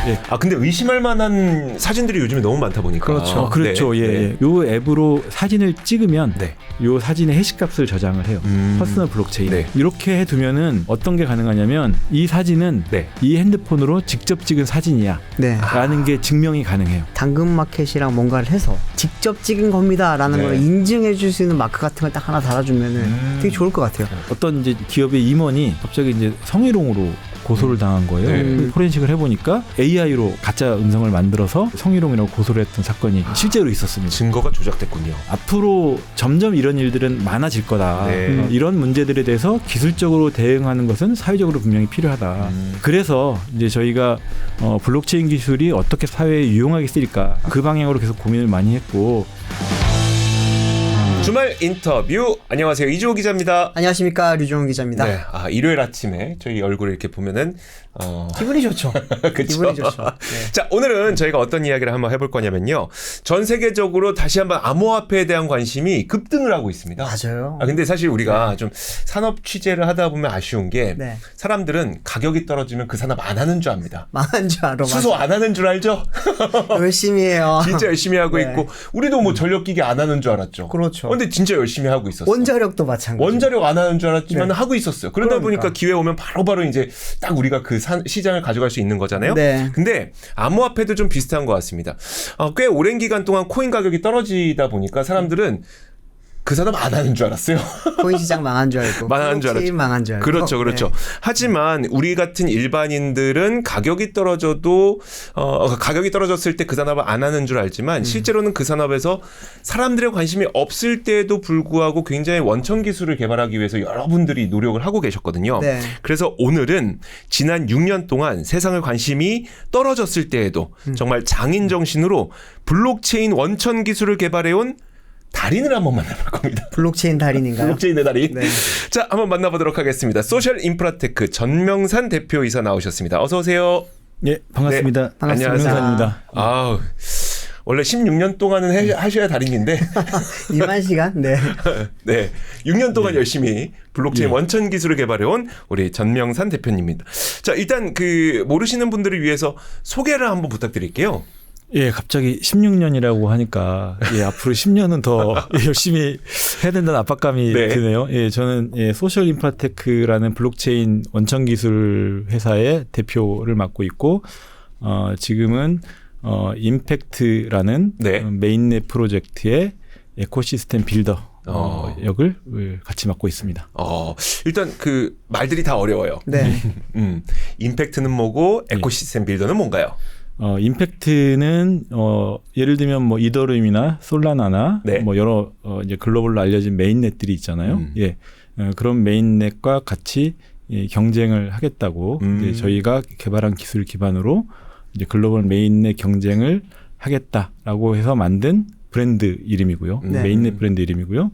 예. 아 근데 의심할 만한 사진들이 요즘에 너무 많다 보니까. 그렇죠. 그렇죠. 네. 예, 네. 예. 요 앱으로 사진을 찍으면 네. 요 사진의 해시값을 저장을 해요. 퍼스널 블록체인. 네. 이렇게 해두면은 어떤 게 가능하냐면 이 사진은 네. 이 핸드폰으로 직접 찍은 사진이야. 네. 라는 게 증명이 가능해요. 당근마켓이랑 뭔가를 해서 직접 찍은 겁니다라는 네. 걸 인증해 줄 수 있는 마크 같은 걸 딱 하나 달아주면은 되게 좋을 것 같아요. 어떤 이제 기업의 임원이 갑자기 이제 성희롱으로 고소를 당한 거예요. 네. 포렌식을 해보니까 AI로 가짜 음성을 만들어서 성희롱이라고 고소를 했던 사건이 실제로 있었습니다. 증거가 조작됐군요. 앞으로 점점 이런 일들은 많아질 거다. 네. 이런 문제들에 대해서 기술적으로 대응하는 것은 사회적으로 분명히 필요하다. 그래서 이제 저희가 블록체인 기술이 어떻게 사회에 유용하게 쓰일까 그 방향으로 계속 고민을 많이 했고. 주말 인터뷰 안녕하세요 이주호 기자입니다. 안녕하십니까 류종훈 기자입니다. 네, 일요일 아침에 저희 얼굴을 이렇게 보면은 기분이 좋죠. 그쵸? 기분이 좋죠. 네. 자 오늘은 저희가 어떤 이야기를 한번 해볼 거냐면요. 전 세계적으로 다시 한번 암호화폐에 대한 관심이 급등을 하고 있습니다. 맞아요. 근데 사실 우리가 좀 산업 취재를 하다 보면 아쉬운 게 네. 사람들은 가격이 떨어지면 그 산업 안 하는 줄 압니다. 망한 줄 알아. 수소 안 하는 줄 알죠? 열심히 해요. 진짜 열심히 하고 네. 있고 우리도 뭐 전력기기 안 하는 줄 알았죠. 그렇죠. 근데 진짜 열심히 하고 있었어요. 원자력도 마찬가지. 원자력 안 하는 줄 알았지만 네. 하고 있었어요. 그러다 그러니까. 보니까 기회 오면 바로바로 이제 딱 우리가 그 시장을 가져갈 수 있는 거잖아요. 네. 근데 암호화폐도 좀 비슷한 것 같습니다. 꽤 오랜 기간 동안 코인 가격이 떨어지다 보니까 사람들은 그 사람 안 하는 줄 알았어요. 코인 시장 망한 줄 알고. 망한 줄 알았죠. 블록체인 망한 줄 알고. 그렇죠, 그렇죠. 네. 하지만 우리 같은 일반인들은 가격이 떨어져도 가격이 떨어졌을 때 그 산업을 안 하는 줄 알지만 실제로는 그 산업에서 사람들의 관심이 없을 때에도 불구하고 굉장히 원천 기술을 개발하기 위해서 여러분들이 노력을 하고 계셨거든요. 네. 그래서 오늘은 지난 6년 동안 세상의 관심이 떨어졌을 때에도 정말 장인 정신으로 블록체인 원천 기술을 개발해온 달인을 한번 만나볼 겁니다. 블록체인 달인인가요? 블록체인의 달인. 네. 자, 한번 만나보도록 하겠습니다. 소셜 인프라테크 전명산 대표이사 나오셨습니다. 어서 오세요. 예, 반갑습니다. 네, 안녕하세요. 전명산입니다. 아우, 원래 16년 동안은 하셔야 달인인데. 2만 시간? 네. 네. 6년 동안 열심히 블록체인 원천 기술을 개발해온 우리 전명산 대표님입니다. 자, 일단 모르시는 분들을 위해서 소개를 한번 부탁드릴게요. 예, 갑자기 16년이라고 하니까 앞으로 10년은 더 열심히 해야 된다는 압박감이 네. 드네요. 예, 저는 소셜 인프라테크라는 블록체인 원천 기술 회사의 대표를 맡고 있고 지금은 임팩트라는 네. 메인넷 프로젝트의 에코시스템 빌더 역을 같이 맡고 있습니다. 일단 말들이 다 어려워요. 네. 임팩트는 뭐고 에코시스템 빌더는 뭔가요? 임팩트는 예를 들면 뭐 이더리움이나 솔라나나 네. 뭐 여러 이제 글로벌로 알려진 메인넷들이 있잖아요. 예, 그런 메인넷과 같이 경쟁을 하겠다고 이제 저희가 개발한 기술 기반으로 이제 글로벌 메인넷 경쟁을 하겠다라고 해서 만든 브랜드 이름이고요. 네. 메인넷 브랜드 이름이고요.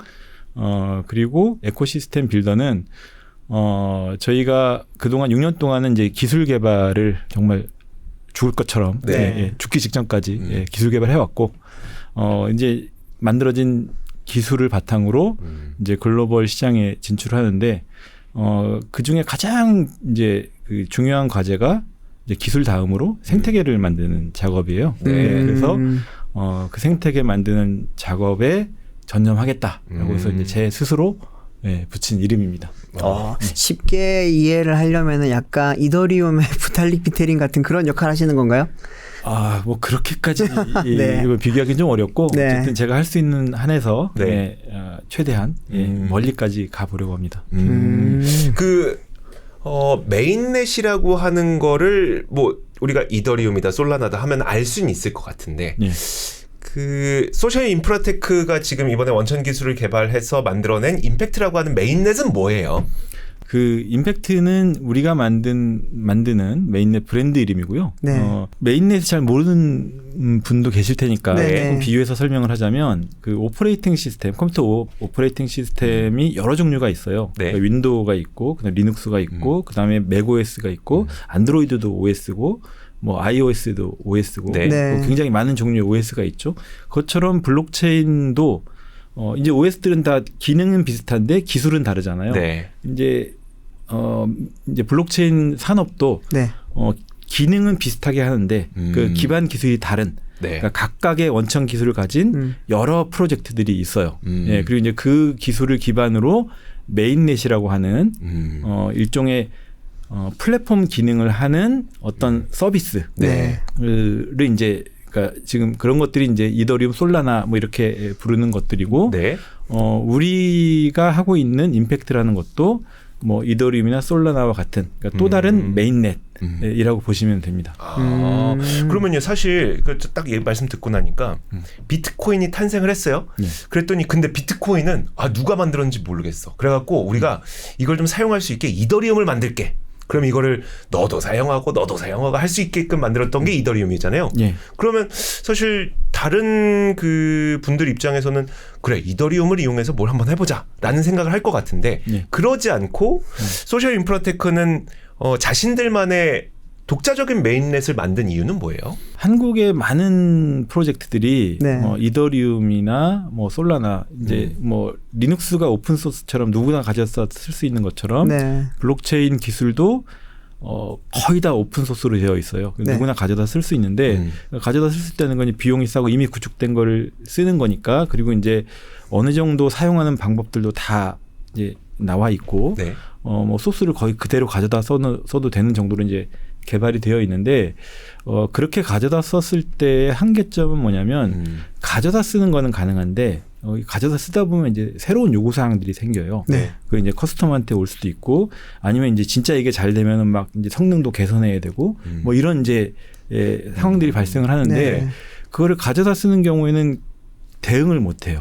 그리고 에코시스템 빌더는 저희가 그동안 6년 동안은 이제 기술 개발을 정말 죽을 것처럼 네. 죽기 직전까지 기술 개발해 왔고 이제 만들어진 기술을 바탕으로 이제 글로벌 시장에 진출하는데 그 중에 가장 이제 중요한 과제가 이제 기술 다음으로 생태계를 만드는 작업이에요. 네. 그래서 그 생태계 만드는 작업에 전념하겠다라고 해서 이제 제 스스로 붙인 이름입니다. 쉽게 이해를 하려면은 약간 이더리움의 부탈릭 비테린 같은 그런 역할 하시는 건가요? 뭐 그렇게까지 네. 비교하기는 좀 어렵고 네. 어쨌든 제가 할 수 있는 한에서 네. 최대한 멀리까지 가보려고 합니다. 메인넷이라고 하는 거를 뭐 우리가 이더리움이다 솔라나다 하면 알 수는 있을 것 같은데 예. 소셜 인프라테크가 지금 이번에 원천 기술을 개발해서 만들어낸 임팩트라고 하는 메인넷은 뭐예요? 임팩트는 우리가 만드는 메인넷 브랜드 이름이고요. 네. 메인넷을 잘 모르는 분도 계실 테니까 네. 조금 비유해서 설명을 하자면 오퍼레이팅 시스템, 컴퓨터 오퍼레이팅 시스템이 여러 종류가 있어요. 네. 그러니까 윈도우가 있고, 그다음에 리눅스가 있고, 그다음에 맥OS가 있고, 안드로이드도 OS고, 뭐 iOS도 OS고, 네. 네. 뭐 굉장히 많은 종류의 OS가 있죠. 그것처럼 블록체인도 이제 OS들은 다 기능은 비슷한데 기술은 다르잖아요. 네. 이제 블록체인 산업도 네. 기능은 비슷하게 하는데 그 기반 기술이 다른 네. 그러니까 각각의 원천 기술을 가진 여러 프로젝트들이 있어요. 예, 그리고 이제 그 기술을 기반으로 메인넷이라고 하는 일종의 플랫폼 기능을 하는 어떤 서비스를 네. 이제 그러니까 지금 그런 것들이 이제 이더리움, 솔라나 뭐 이렇게 부르는 것들이고 네. 우리가 하고 있는 임팩트라는 것도 뭐 이더리움이나 솔라나와 같은 그러니까 또 다른 메인넷이라고 보시면 됩니다. 그러면요, 사실 딱 말씀 듣고 나니까 비트코인이 탄생을 했어요. 그랬더니 근데 비트코인은 누가 만들었는지 모르겠어. 그래갖고 우리가 이걸 좀 사용할 수 있게 이더리움을 만들게. 그럼 이거를 너도 사용하고 할 수 있게끔 만들었던 게 이더리움이잖아요. 예. 그러면 사실 다른 그 분들 입장에서는 그래 이더리움을 이용해서 뭘 한번 해보자라는 생각을 할 것 같은데 예. 그러지 않고 소셜 인프라테크는 자신들만의 독자적인 메인넷을 만든 이유는 뭐예요? 한국의 많은 프로젝트들이 네. 이더리움이나 뭐 솔라나 이제 뭐 리눅스가 오픈 소스처럼 누구나 가져서 쓸 수 있는 것처럼 네. 블록체인 기술도 거의 다 오픈 소스로 되어 있어요. 네. 누구나 가져다 쓸 수 있는데 가져다 쓸 수 있다는 건 비용이 싸고 이미 구축된 거를 쓰는 거니까 그리고 이제 어느 정도 사용하는 방법들도 다 이제 나와 있고 네. 뭐 소스를 거의 그대로 가져다 써도 되는 정도로 이제 개발이 되어 있는데 그렇게 가져다 썼을 때의 한계점은 뭐냐면 가져다 쓰는 거는 가능한데 가져다 쓰다 보면 이제 새로운 요구 사항들이 생겨요. 네. 그 이제 커스텀한테 올 수도 있고 아니면 이제 진짜 이게 잘 되면은 막 이제 성능도 개선해야 되고 뭐 이런 이제 상황들이 발생을 하는데 네. 그거를 가져다 쓰는 경우에는 대응을 못 해요.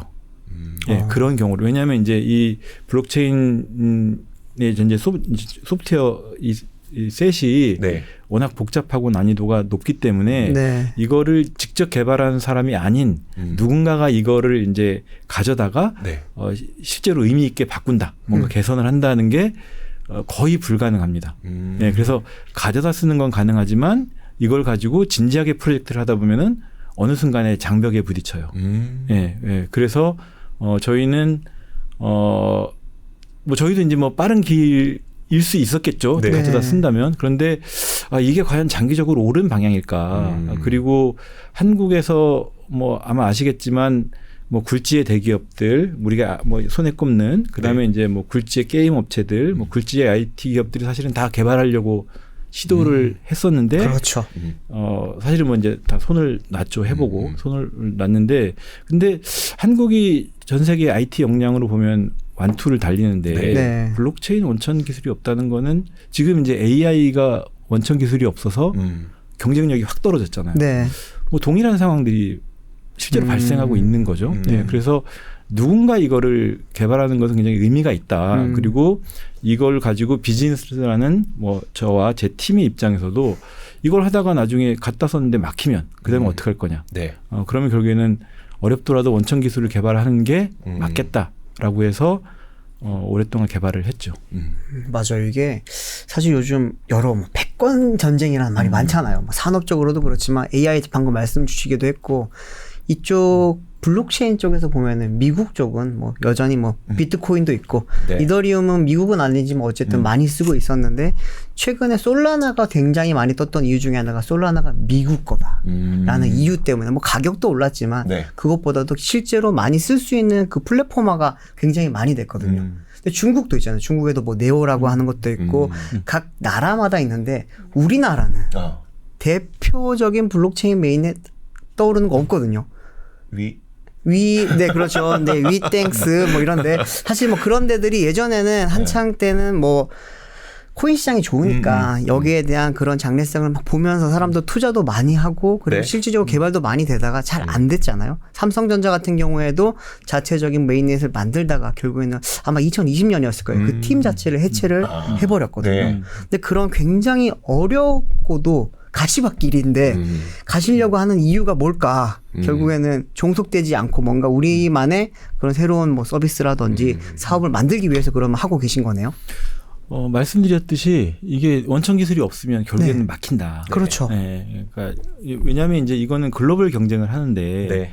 예, 그런 경우로 왜냐하면 이제 이 블록체인의 이제 소프트웨어 이 셋이 네. 워낙 복잡하고 난이도가 높기 때문에 네. 이거를 직접 개발하는 사람이 아닌 누군가가 이거를 이제 가져다가 네. 실제로 의미 있게 바꾼다, 뭔가 개선을 한다는 게 거의 불가능합니다. 네, 그래서 가져다 쓰는 건 가능하지만 이걸 가지고 진지하게 프로젝트를 하다 보면은 어느 순간에 장벽에 부딪혀요. 그래서 저희는 뭐 저희도 이제 뭐 빠른 길일 수 있었겠죠. 네. 가져다 쓴다면. 그런데 이게 과연 장기적으로 옳은 방향일까. 그리고 한국에서 뭐 아마 아시겠지만 뭐 굴지의 대기업들 우리가 뭐 손에 꼽는 그다음에 이제 뭐 굴지의 게임 업체들 뭐 굴지의 IT 기업들이 사실은 다 개발하려고 시도를 했었는데 그렇죠. 사실은 뭐 이제 다 손을 놨죠. 해보고 손을 놨는데 근데 한국이 전 세계 IT 역량으로 보면 완투를 달리는데 네. 블록체인 원천 기술이 없다는 거는 지금 이제 AI가 원천 기술이 없어서 경쟁력이 확 떨어졌잖아요. 네. 뭐 동일한 상황들이 실제로 발생하고 있는 거죠. 네. 그래서 누군가 이거를 개발하는 것은 굉장히 의미가 있다. 그리고 이걸 가지고 비즈니스라는 뭐 저와 제 팀의 입장에서도 이걸 하다가 나중에 갖다 썼는데 막히면 그다음에 어떻게 할 거냐. 네. 그러면 결국에는 어렵더라도 원천 기술을 개발하는 게 맞겠다라고 해서 오랫동안 개발을 했죠. 맞아요. 이게 사실 요즘 여러 뭐 패권 전쟁이라는 말이 많잖아요. 뭐 산업적으로도 그렇지만 AI 방금 말씀 주시기도 했고 이쪽 블록체인 쪽에서 보면은 미국 쪽은 뭐 여전히 뭐 비트코인도 있고 네. 이더리움은 미국은 아니지만 어쨌든 많이 쓰고 있었는데 최근에 솔라나가 굉장히 많이 떴던 이유 중에 하나가 솔라나가 미국 거다라는 이유 때문에 뭐 가격도 올랐지만 네. 그것보다도 실제로 많이 쓸 수 있는 그 플랫폼화가 굉장히 많이 됐거든요. 근데 중국도 있잖아요. 중국에도 뭐 네오라고 하는 것도 있고 각 나라마다 있는데 우리나라는 대표적인 블록체인 메인에 떠오르는 거 없거든요. 네, 그렇죠. 네, 위땡스 뭐 이런데 사실 뭐 그런 데들이 예전에는 한창 때는 뭐 코인 시장이 좋으니까 여기에 대한 그런 장래성을 막 보면서 사람도 투자도 많이 하고 그리고 네. 실질적으로 개발도 많이 되다가 잘 안 됐잖아요. 삼성전자 같은 경우에도 자체적인 메인넷을 만들다가 결국에는 아마 2020년이었을 거예요. 그 팀 자체를 해체를 해버렸거든요. 네. 근데 그런 굉장히 어렵고도 가시밭길인데 가시려고 하는 이유가 뭘까? 결국에는 종속되지 않고 뭔가 우리만의 그런 새로운 뭐 서비스라든지 사업을 만들기 위해서 그러면 하고 계신 거네요. 말씀드렸듯이 이게 원천 기술이 없으면 결국에는 네. 막힌다. 그렇죠. 네. 그러니까 왜냐하면 이제 이거는 글로벌 경쟁을 하는데 네.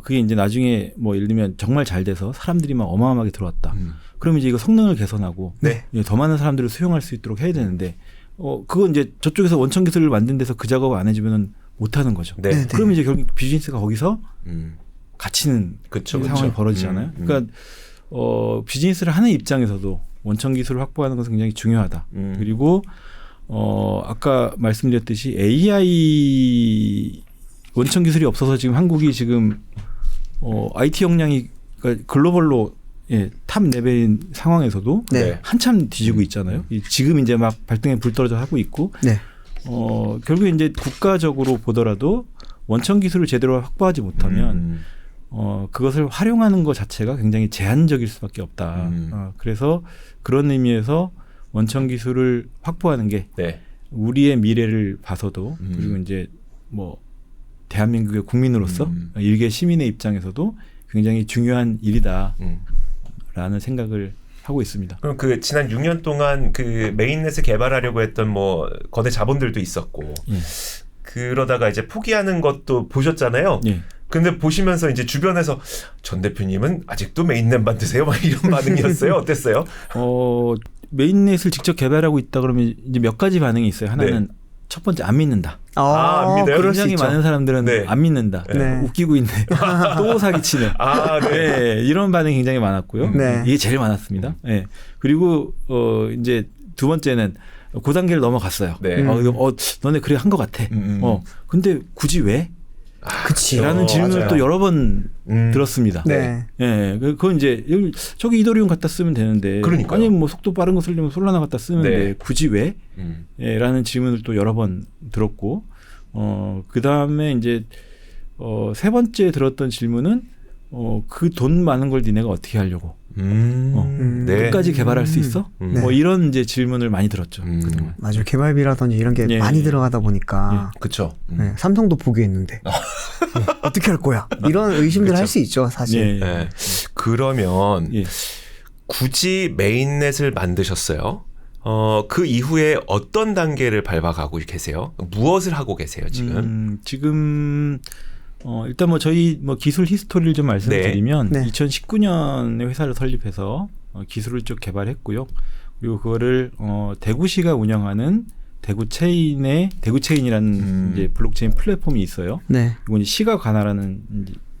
그게 이제 나중에 뭐 예를 들면 정말 잘 돼서 사람들이 막 어마어마하게 들어왔다. 그러면 이제 이거 성능을 개선하고 네. 더 많은 사람들을 수용할 수 있도록 해야 되는데 그건 이제 저쪽에서 원천 기술을 만든 데서 그 작업을 안 해주면은 못 하는 거죠. 네. 네. 그러면 이제 결국 비즈니스가 거기서 갇히는 그쵸, 상황이 그쵸. 벌어지잖아요. 그러니까 비즈니스를 하는 입장에서도 원천 기술을 확보하는 것은 굉장히 중요하다. 그리고 아까 말씀드렸듯이 AI 원천 기술이 없어서 지금 한국이 지금 IT 역량이 그러니까 글로벌로 탑 레벨인 상황에서도 네. 한참 뒤지고 있잖아요. 지금 이제 막 발등에 불 떨어져 하고 있고 네. 결국에 이제 국가적으로 보더라도 원천 기술을 제대로 확보하지 못하면 그것을 활용하는 것 자체가 굉장히 제한적일 수밖에 없다. 그래서 그런 의미에서 원천 기술을 확보하는 게 네. 우리의 미래를 봐서도 그리고 이제 뭐 대한민국의 국민으로서 일개 시민의 입장에서도 굉장히 중요한 일이다라는 생각을 하고 있습니다. 그럼 그 지난 6년 동안 그 메인넷을 개발하려고 했던 뭐 거대 자본들도 있었고 예. 그러다가 이제 포기하는 것도 보셨잖아요. 예. 근데 보시면서 이제 주변에서 전 대표님은 아직도 메인넷 만드세요? 막 이런 반응이었어요. 어땠어요? 메인넷을 직접 개발하고 있다 그러면 이제 몇 가지 반응이 있어요. 하나는 첫 번째 안 믿는다. 안 믿어요? 그럴 수 굉장히 있죠. 많은 사람들은 네. 안 믿는다. 네. 웃기고 있네. 또 사기치네. 네. 이런 반응이 굉장히 많았고요. 네. 이게 제일 많았습니다. 네. 그리고 이제 두 번째는 그 단계를 넘어갔어요. 네. 너네 그래 한 것 같아. 근데 굳이 왜? 그치. 라는 질문을 맞아요. 또 여러 번 들었습니다. 네. 예, 그건 이제 저기 이더리움 갖다 쓰면 되는데, 그러니까요. 아니 뭐 속도 빠른 거 쓰려면 솔라나 갖다 쓰면 네. 돼. 굳이 왜? 예, 라는 질문을 또 여러 번 들었고, 그 다음에 이제 세 번째 들었던 질문은 그 돈 많은 걸 니네가 어떻게 하려고? 네. 끝까지 개발할 수 있어? 네. 뭐 이런 이제 질문을 많이 들었죠. 그동안. 맞아요. 개발비라든지 이런 게 예, 많이 예. 들어가다 보니까 그렇죠. 네, 삼성도 포기했는데 어떻게 할 거야? 이런 의심들 할 수 있죠, 사실. 예, 예. 네. 그러면 예. 굳이 메인넷을 만드셨어요. 그 이후에 어떤 단계를 밟아가고 계세요? 무엇을 하고 계세요 지금? 지금 일단 뭐 저희 뭐 기술 히스토리를 좀 말씀드리면 네. 2019년에 회사를 설립해서 기술을 쭉 개발했고요. 그리고 그거를 대구시가 운영하는 대구체인이라는 이제 블록체인 플랫폼이 있어요. 네. 이건 이제 시가 관할하는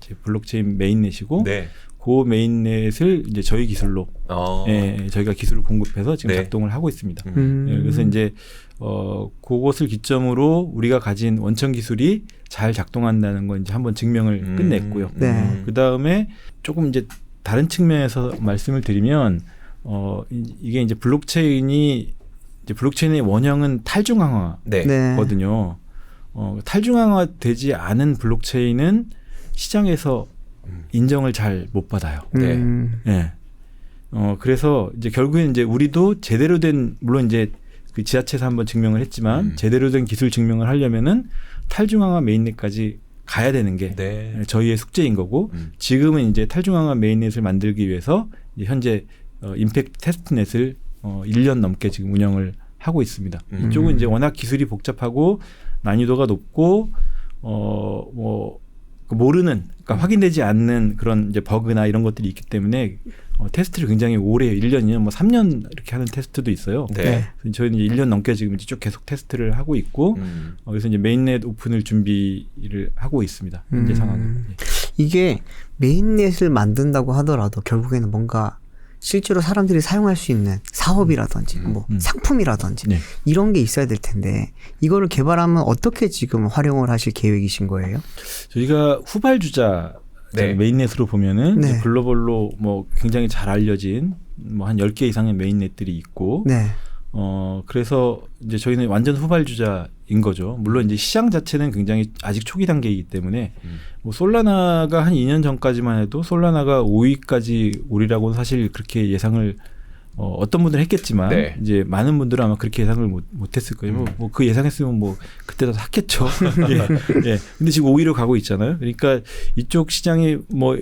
이제 블록체인 메인넷이고 네. 그 메인넷을 이제 저희 기술로 저희가 기술을 공급해서 지금 네. 작동을 하고 있습니다. 그래서 이제 그것을 기점으로 우리가 가진 원천 기술이 잘 작동한다는 건 이제 한번 증명을 끝냈고요. 네. 그 다음에 조금 이제 다른 측면에서 말씀을 드리면 이게 이제 블록체인의 원형은 탈중앙화거든요. 네. 탈중앙화되지 않은 블록체인은 시장에서 인정을 잘 못 받아요. 네. 예. 그래서 이제 결국엔 이제 우리도 제대로 된 물론 이제 그 지자체에서 한번 증명을 했지만 제대로 된 기술 증명을 하려면은 탈중앙화 메인넷까지 가야 되는 게 네. 저희의 숙제인 거고 지금은 이제 탈중앙화 메인넷을 만들기 위해서 이제 현재 임팩트 테스트넷을 1년 넘게 지금 운영을 하고 있습니다. 이쪽은 이제 워낙 기술이 복잡하고 난이도가 높고 뭐 모르는 그러니까 확인되지 않는 그런 이제 버그나 이런 것들이 있기 때문에 테스트를 굉장히 오래 해요. 1년, 2년, 뭐 3년 이렇게 하는 테스트도 있어요. 네. 그래서 저희는 이제 1년 넘게 지금 이제 쭉 계속 테스트를 하고 있고 그래서 이제 메인넷 오픈을 준비를 하고 있습니다. 현재 상황은. 예. 이게 메인넷을 만든다고 하더라도 결국에는 뭔가 실제로 사람들이 사용할 수 있는 사업이라든지 뭐 상품이라든지 네. 이런 게 있어야 될 텐데 이거를 개발하면 어떻게 지금 활용을 하실 계획이신 거예요? 저희가 후발주자 네. 메인넷으로 보면은 네. 이제 글로벌로 뭐 굉장히 잘 알려진 뭐 한 10개 이상의 메인넷들이 있고 네. 그래서 이제 저희는 완전 후발주자인 거죠. 물론 이제 시장 자체는 굉장히 아직 초기 단계이기 때문에 뭐 솔라나가 한 2년 전까지만 해도 솔라나가 5위까지 오리라고는 사실 그렇게 예상을 어떤 분들은 했겠지만 네. 이제 많은 분들은 아마 그렇게 예상을 못했을 거예요. 뭐 그 예상했으면 뭐 그때도 샀겠죠. 예. 예. 근데 지금 5위로 가고 있잖아요. 그러니까 이쪽 시장이 뭐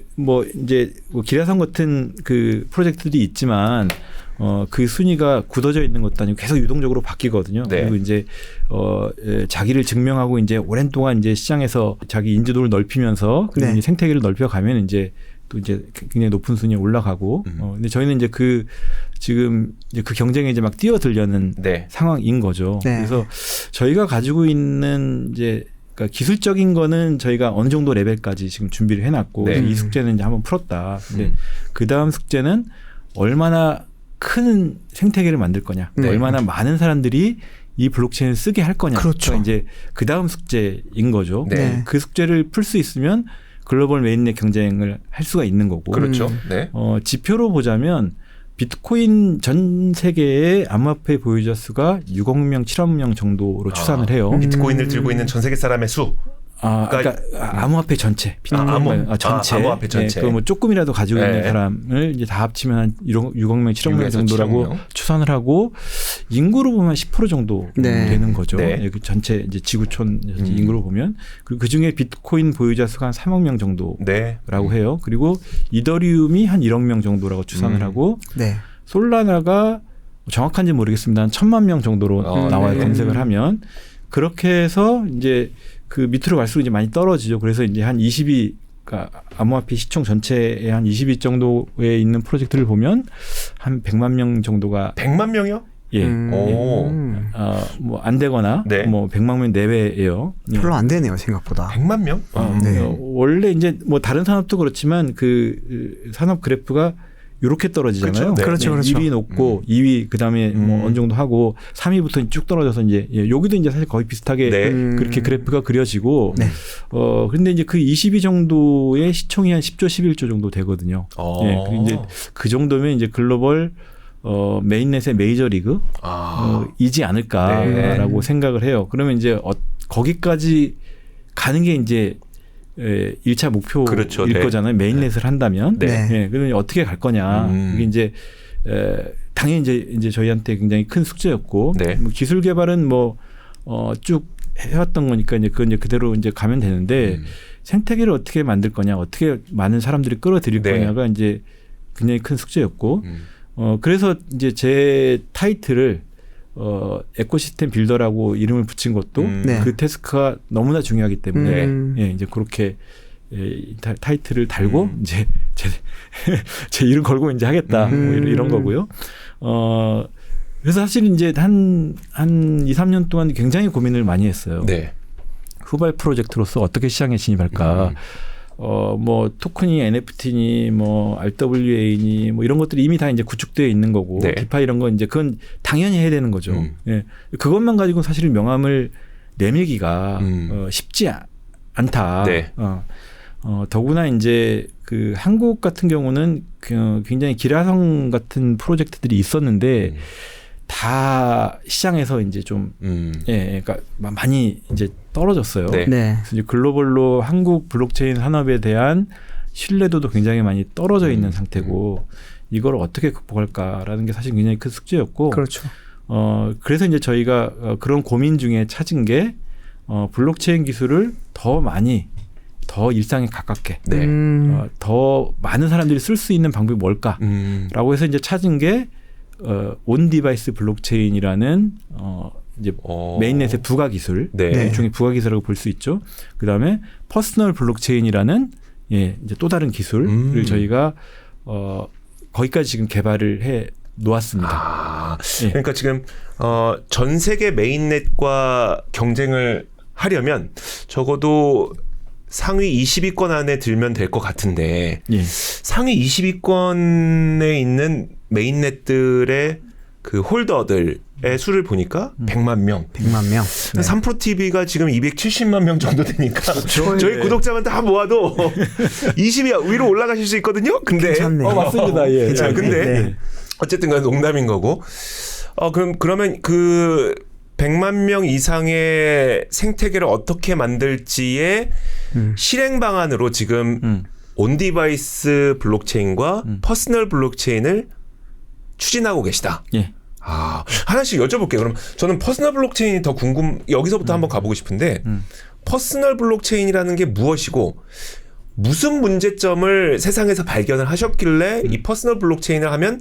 이제 뭐 기라성 같은 그 프로젝트들이 있지만 그 순위가 굳어져 있는 것도 아니고 계속 유동적으로 바뀌거든요. 네. 그리고 이제 자기를 증명하고 이제 오랜 동안 이제 시장에서 자기 인지도를 넓히면서 그리고 네. 이제 생태계를 넓혀가면 이제 또 이제 굉장히 높은 순위에 올라가고 근데 저희는 이제 그 지금 이제 그 경쟁에 이제 막 뛰어들려는 네. 상황인 거죠. 네. 그래서 저희가 가지고 있는 이제 그러니까 기술적인 거는 저희가 어느 정도 레벨까지 지금 준비를 해놨고 네. 이 숙제는 이제 한번 풀었다. 근데 그 다음 숙제는 얼마나 큰 생태계를 만들 거냐, 네. 얼마나 많은 사람들이 이 블록체인을 쓰게 할 거냐. 그렇죠. 이제 그 다음 숙제인 거죠. 네. 그 숙제를 풀 수 있으면 글로벌 메인넷 경쟁을 할 수가 있는 거고. 그렇죠. 네. 지표로 보자면 비트코인 전 세계의 암호화폐 보유자 수가 6억 명, 7억 명 정도로 추산을 해요. 비트코인을 들고 있는 전 세계 사람의 수. 그러니까 암호화폐 전체, 전체, 암호화폐 전체. 그 뭐 조금이라도 가지고 있는 네. 사람을 이제 다 합치면 한 6억 명, 7억 명 6에서 정도라고 7억 명. 추산을 하고 인구로 보면 10% 정도 네. 되는 거죠. 네. 그 전체 이제 지구촌 인구로 보면 그 중에 비트코인 보유자 수가 한 3억 명 정도라고 네. 해요. 그리고 이더리움이 한 1억 명 정도라고 추산을 하고 네. 솔라나가 정확한지 모르겠습니다. 한 1,000만 명 정도로 나와요. 네. 검색을 하면. 그렇게 해서 이제 그 밑으로 갈수록 이제 많이 떨어지죠. 그래서 이제 한 20위, 그러니까 암호화폐 시총 전체의 한 20위 정도에 있는 프로젝트를 보면 한 100만 명 정도가 100만 명이요? 예. 오. 뭐 안 되거나 네. 뭐 100만 명 내외예요. 예. 별로 안 되네요, 생각보다. 100만 명? 네. 원래 이제 뭐 다른 산업도 그렇지만 그 산업 그래프가 이렇게 떨어지잖아요. 그렇죠. 네. 그렇죠, 그렇죠. 1위 높고 2위 그다음에 뭐 어느 정도 하고 3위부터 쭉 떨어져서 이제 여기도 이제 사실 거의 비슷하게 네. 그렇게 그래프가 그려지고 네. 근데 이제 그 20위 정도의 시총이 한 10조 11조 정도 되거든요. 예. 그리고 이제 그 정도면 이제 글로벌 메인넷의 메이저 리그 이지 않을까라고 네. 생각을 해요. 그러면 이제 거기까지 가는 게 이제 1차 목표일 그렇죠. 네. 거잖아요. 메인넷을 한다면. 네. 예, 그러면 어떻게 갈 거냐. 이게 이제 당연히 이제 저희한테 굉장히 큰 숙제였고 네. 뭐 기술 개발은 뭐 쭉 해왔던 거니까 이제 그건 이제 그대로 이제 가면 되는데 생태계를 어떻게 만들 거냐, 어떻게 많은 사람들이 끌어들일 네. 거냐가 이제 굉장히 큰 숙제였고 그래서 이제 제 타이틀을 에코시스템 빌더라고 이름을 붙인 것도 네. 그 태스크가 너무나 중요하기 때문에 예, 이제 그렇게 타이틀을 달고 이제 제 이름 걸고 이제 하겠다 뭐 이런 거고요. 그래서 사실 이제 한 2, 3년 동안 굉장히 고민을 많이 했어요. 네. 후발 프로젝트로서 어떻게 시장에 진입할까. 뭐 토큰이 NFT니 뭐 RWA니 뭐 이런 것들이 이미 다 이제 구축되어 있는 거고 네. 기파 이런 건 이제 그건 당연히 해야 되는 거죠. 예. 그것만 가지고 사실 명함을 내밀기가 쉽지 않다. 네. 더구나 이제 그 한국 같은 경우는 굉장히 기라성 같은 프로젝트들이 있었는데 다 시장에서 이제 좀 그러니까 많이 이제 떨어졌어요. 네. 네. 그래서 이제 글로벌로 한국 블록체인 산업에 대한 신뢰도도 굉장히 많이 떨어져 있는 상태고 이걸 어떻게 극복할까라는 게 사실 굉장히 큰 숙제였고 그렇죠. 그래서 이제 저희가 그런 고민 중에 찾은 게 블록체인 기술을 더 많이 더 일상에 가깝게 네. 더 많은 사람들이 쓸 수 있는 방법이 뭘까라고 해서 이제 찾은 게 온 디바이스 블록체인이라는 이제 메인넷의 부가 기술 네. 일종의 부가 기술이라고 볼 수 있죠. 그다음에 퍼스널 블록체인이라는 이제 또 다른 기술을 저희가 거기까지 지금 개발을 해 놓았습니다. 예. 그러니까 지금 전 세계 메인넷과 경쟁을 하려면 적어도 상위 20위권 안에 들면 될 것 같은데 예. 상위 20위권에 있는 메인넷들의 그 홀더들의 수를 보니까 100만 명. 100만 명. 네. 3프로 TV가 지금 270만 명 정도 되니까 저희 구독자만 다 모아도 20위 위로 올라가실 수 있거든요. 근데 괜찮네요. 맞습니다. 예. 자, 근데 네. 어쨌든 간에 농담인 거고. 그러면 그 100만 명 이상의 생태계를 어떻게 만들지의 실행 방안으로 지금 온디바이스 블록체인과 퍼스널 블록체인을 추진하고 계시다. 예. 하나씩 여쭤볼게요. 그럼 저는 퍼스널 블록체인이 더 여기서부터 한번 가보고 싶은데 퍼스널 블록체인이라는 게 무엇이고 무슨 문제점을 세상에서 발견을 하셨길래 이 퍼스널 블록체인을 하면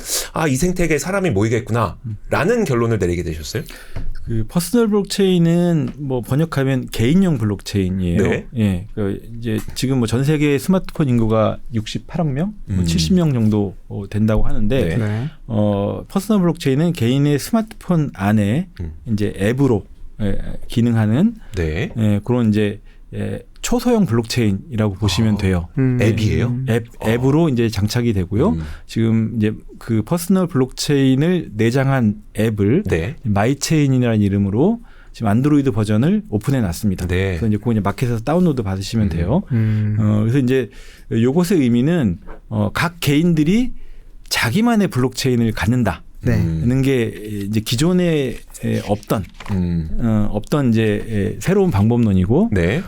이 생태계에 사람이 모이겠구나 라는 결론을 내리게 되셨어요? 그 퍼스널 블록체인은 뭐 번역하면 개인용 블록체인이에요. 네. 예. 그 이제 지금 뭐 전 세계 스마트폰 인구가 68억 명, 뭐 70명 정도 된다고 하는데 네. 퍼스널 블록체인은 개인의 스마트폰 안에 이제 앱으로 기능하는 네. 그런 이제 초소형 블록체인이라고 보시면 돼요. 앱이에요? 앱으로 이제 장착이 되고요. 지금 이제 그 퍼스널 블록체인을 내장한 앱을 네. 마이체인이라는 이름으로 지금 안드로이드 버전을 오픈해 놨습니다. 네. 그래서 이제 그거 이제 마켓에서 다운로드 받으시면 돼요. 그래서 이제 요것의 의미는 각 개인들이 자기만의 블록체인을 갖는다. 네. 는 게 이제 기존에 없던 이제 새로운 방법론이고, 네.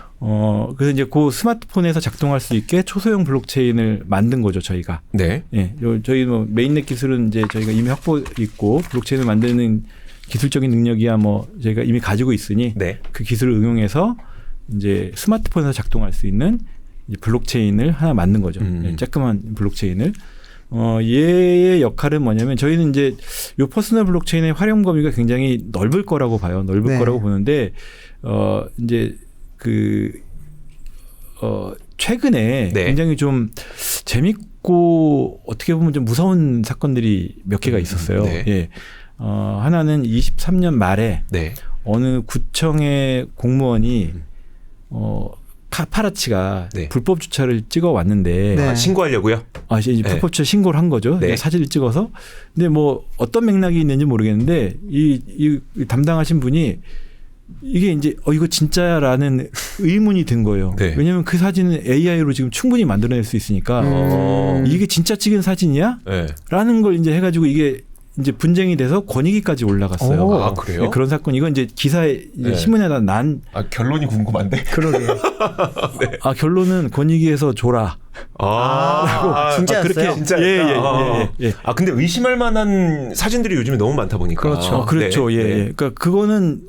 그래서 이제 그 스마트폰에서 작동할 수 있게 초소형 블록체인을 만든 거죠, 저희가. 네. 예, 저희 뭐 메인넷 기술은 이제 저희가 이미 확보 있고 블록체인을 만드는 기술적인 능력이야 뭐 저희가 이미 가지고 있으니 네. 그 기술을 응용해서 이제 스마트폰에서 작동할 수 있는 이제 블록체인을 하나 만든 거죠. 예, 쬐끄만 블록체인을. 얘의 역할은 뭐냐면 저희는 이제 요 퍼스널 블록체인의 활용 범위가 굉장히 넓을 거라고 봐요. 넓을 네. 거라고 보는데 이제 최근에 네. 굉장히 좀 재밌고 어떻게 보면 좀 무서운 사건들이 몇 개가 있었어요. 네. 예. 하나는 23년 말에 네. 어느 구청의 공무원이 파파라치가 네. 불법 주차를 찍어 왔는데 네. 신고하려고요? 이제 네. 불법 주차 신고를 한 거죠. 네. 사진을 찍어서. 근데 뭐 어떤 맥락이 있는지 모르겠는데 이 담당하신 분이 이게 이제 이거 진짜라는 의문이 든 거예요. 네. 왜냐하면 그 사진은 AI로 지금 충분히 만들어낼 수 있으니까 이게 진짜 찍은 사진이야? 네. 라는 걸 이제 해가지고 이게 이제 분쟁이 돼서 권익위까지 올라갔어요. 오. 아, 그래요? 네, 그런 사건. 이건 이제 기사에 이제 네. 신문에다 난 결론이 궁금한데. 그러게. 결론은 권익위에서 줘라. 진짜였어요? 진짜. 예. 근데 의심할 만한 사진들이 요즘에 너무 많다 보니까. 그렇죠. 그렇죠. 네. 예. 네. 그러니까 그거는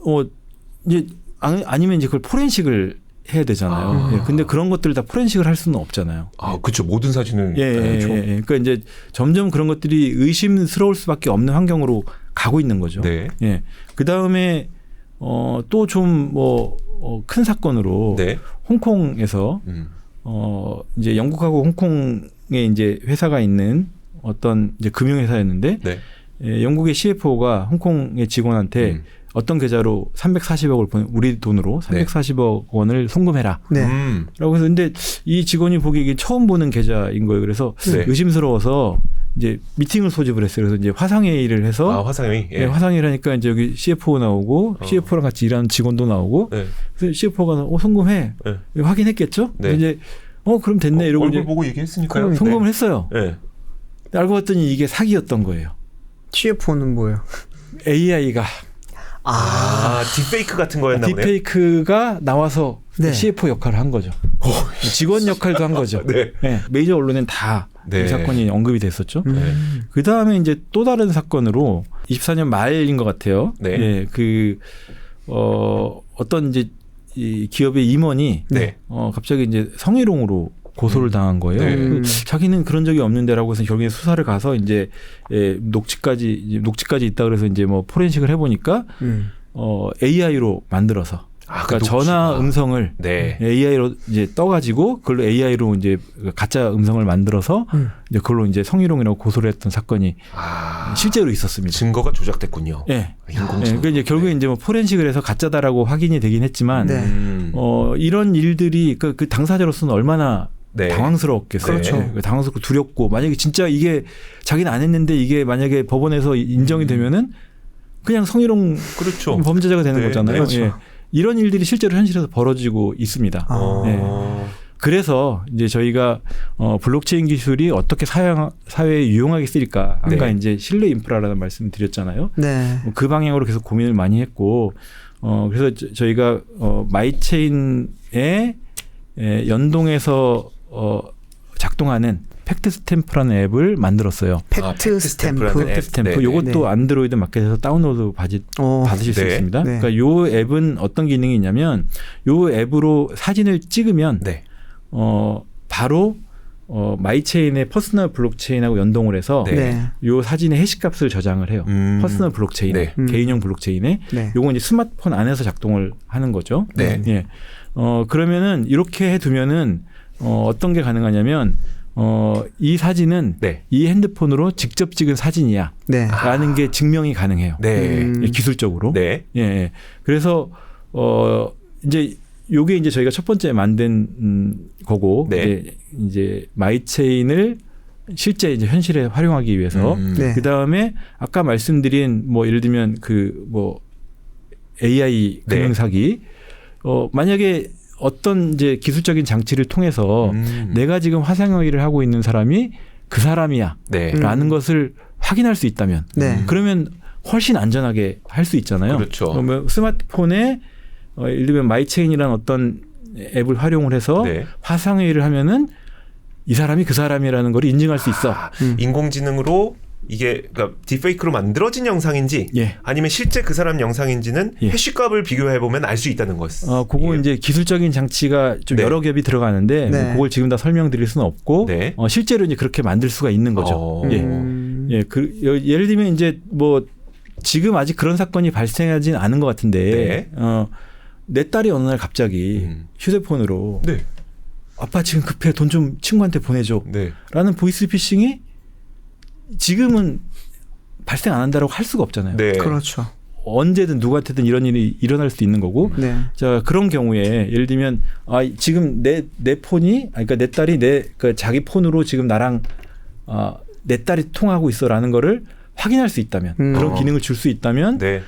이제 아니면 이제 그걸 포렌식을 해야 되잖아요. 예. 근데 그런 것들을 다 포렌식을 할 수는 없잖아요. 그렇죠. 모든 사진을. 예. 그러니까 이제 점점 그런 것들이 의심스러울 수밖에 없는 환경으로 가고 있는 거죠. 네. 예. 그 다음에 또 좀 큰 사건으로 네. 홍콩에서 이제 영국하고 홍콩에 이제 회사가 있는 어떤 이제 금융회사였는데 네. 영국의 CFO가 홍콩의 직원한테 어떤 계좌로 340억을 우리 돈으로 340억 원을 송금해라. 네. 라고 해서 근데 이 직원이 보기에 이게 처음 보는 계좌인 거예요. 그래서 네. 의심스러워서 이제 미팅을 소집을 했어요. 그래서 이제 화상회의를 해서 화상회의. 예. 네, 화상회의를 하니까 이제 여기 CFO 나오고 CFO랑 같이 일하는 직원도 나오고 네. 그래서 CFO가 송금해. 네. 확인했겠죠? 네. 이제 그럼 됐네 이러고 얼굴 이제 보고 얘기했으니까요. 송금을 했어요. 네. 알고 봤더니 이게 사기였던 거예요. CFO는 뭐예요? AI가 딥페이크 같은 거였나 보네요. 딥페이크가 나와서 네. CFO 역할을 한 거죠. 직원 역할도 한 거죠. 네. 네. 메이저 언론엔 다 이 네. 사건이 언급이 됐었죠. 네. 그 다음에 이제 또 다른 사건으로 24년 말인 것 같아요. 네. 예, 어떤 이제 이 기업의 임원이 네. 갑자기 이제 성희롱으로 고소를 당한 거예요. 네. 자기는 그런 적이 없는데라고 해서 결국에 수사를 가서 이제 녹취까지 있다 그래서 이제 뭐 포렌식을 해보니까 AI로 만들어서. 그러니까 전화 음성을 네. AI로 이제 떠가지고 그걸로 AI로 이제 가짜 음성을 만들어서 이제 그걸로 이제 성희롱이라고 고소를 했던 사건이 실제로 있었습니다. 증거가 조작됐군요. 예. 인공지능. 그러니까 이제 결국에 이제 뭐 포렌식을 해서 가짜다라고 확인이 되긴 했지만 네. 이런 일들이 그 당사자로서는 얼마나 네. 당황스러웠겠어요. 그렇죠. 당황스럽고 두렵고 만약에 진짜 이게 자기는 안 했는데 이게 만약에 법원에서 인정이 되면은 그냥 성희롱 그렇죠. 범죄자가 되는 네, 거잖아요. 그렇죠. 예. 이런 일들이 실제로 현실에서 벌어지고 있습니다. 예. 그래서 이제 저희가 블록체인 기술이 어떻게 사회에 유용하게 쓰일까 아까 네. 이제 신뢰 인프라라는 말씀을 드렸잖아요. 네. 그 방향으로 계속 고민을 많이 했고 그래서 저희가 마이체인에 연동해서 작동하는 팩트 스탬프라는 앱을 만들었어요. 팩트 스탬프. 팩트 스탬프. 네. 요것도 네. 안드로이드 마켓에서 다운로드 받으실 수 네. 있습니다. 네. 그러니까 요 앱은 어떤 기능이 있냐면 요 앱으로 사진을 찍으면 네. 바로 마이체인의 퍼스널 블록체인하고 연동을 해서 네. 네. 요 사진의 해시값을 저장을 해요. 퍼스널 블록체인, 네. 개인용 블록체인에 네. 요건 이제 스마트폰 안에서 작동을 하는 거죠. 네. 예. 그러면은 이렇게 해두면은 어떤 게 가능하냐면 이 사진은 네. 이 핸드폰으로 직접 찍은 사진이야. 네. 라는 게 증명이 가능해요. 네. 예, 기술적으로. 네. 예, 예. 그래서 이제 요게 이제 저희가 첫 번째 만든 거고 네. 이제 마이체인을 실제 이제 현실에 활용하기 위해서 네. 그 다음에 아까 말씀드린 뭐 예를 들면 그 뭐 AI 네. 금융사기 만약에 어떤 이제 기술적인 장치를 통해서 내가 지금 화상회의를 하고 있는 사람이 그 사람이야 네. 라는 것을 확인할 수 있다면 네. 그러면 훨씬 안전하게 할 수 있잖아요. 그렇죠. 그러면 스마트폰에 예를 들면 마이체인이라는 어떤 앱을 활용을 해서 네. 화상회의를 하면은 이 사람이 그 사람이라는 걸 인증할 수 있어. 인공지능으로 이게 그러니까 딥페이크로 만들어진 영상인지 예. 아니면 실제 그 사람 영상인지는 예. 해시값을 비교해 보면 알 수 있다는 것. 그거 이제 기술적인 장치가 좀 네. 여러 겹이 들어가는데 네. 뭐 그걸 지금 다 설명드릴 수는 없고 네. 실제로 이제 그렇게 만들 수가 있는 거죠. 예. 네. 예. 예를 들면 이제 뭐 지금 아직 그런 사건이 발생하진 않은 것 같은데 내 딸이 어느 날 갑자기 휴대폰으로 네. 아빠 지금 급해 돈 좀 친구한테 보내줘 네. 라는 보이스피싱이 지금은 발생 안 한다고 할 수가 없잖아요. 네. 그렇죠. 언제든 누구한테든 이런 일이 일어날 수도 있는 거고 네. 자 그런 경우에 예를 들면 지금 내 폰이 그러니까 내 딸이 자기 폰으로 지금 나랑 내 딸이 통화하고 있어라는 거를 확인할 수 있다면 그런 기능을 줄 수 있다면 네.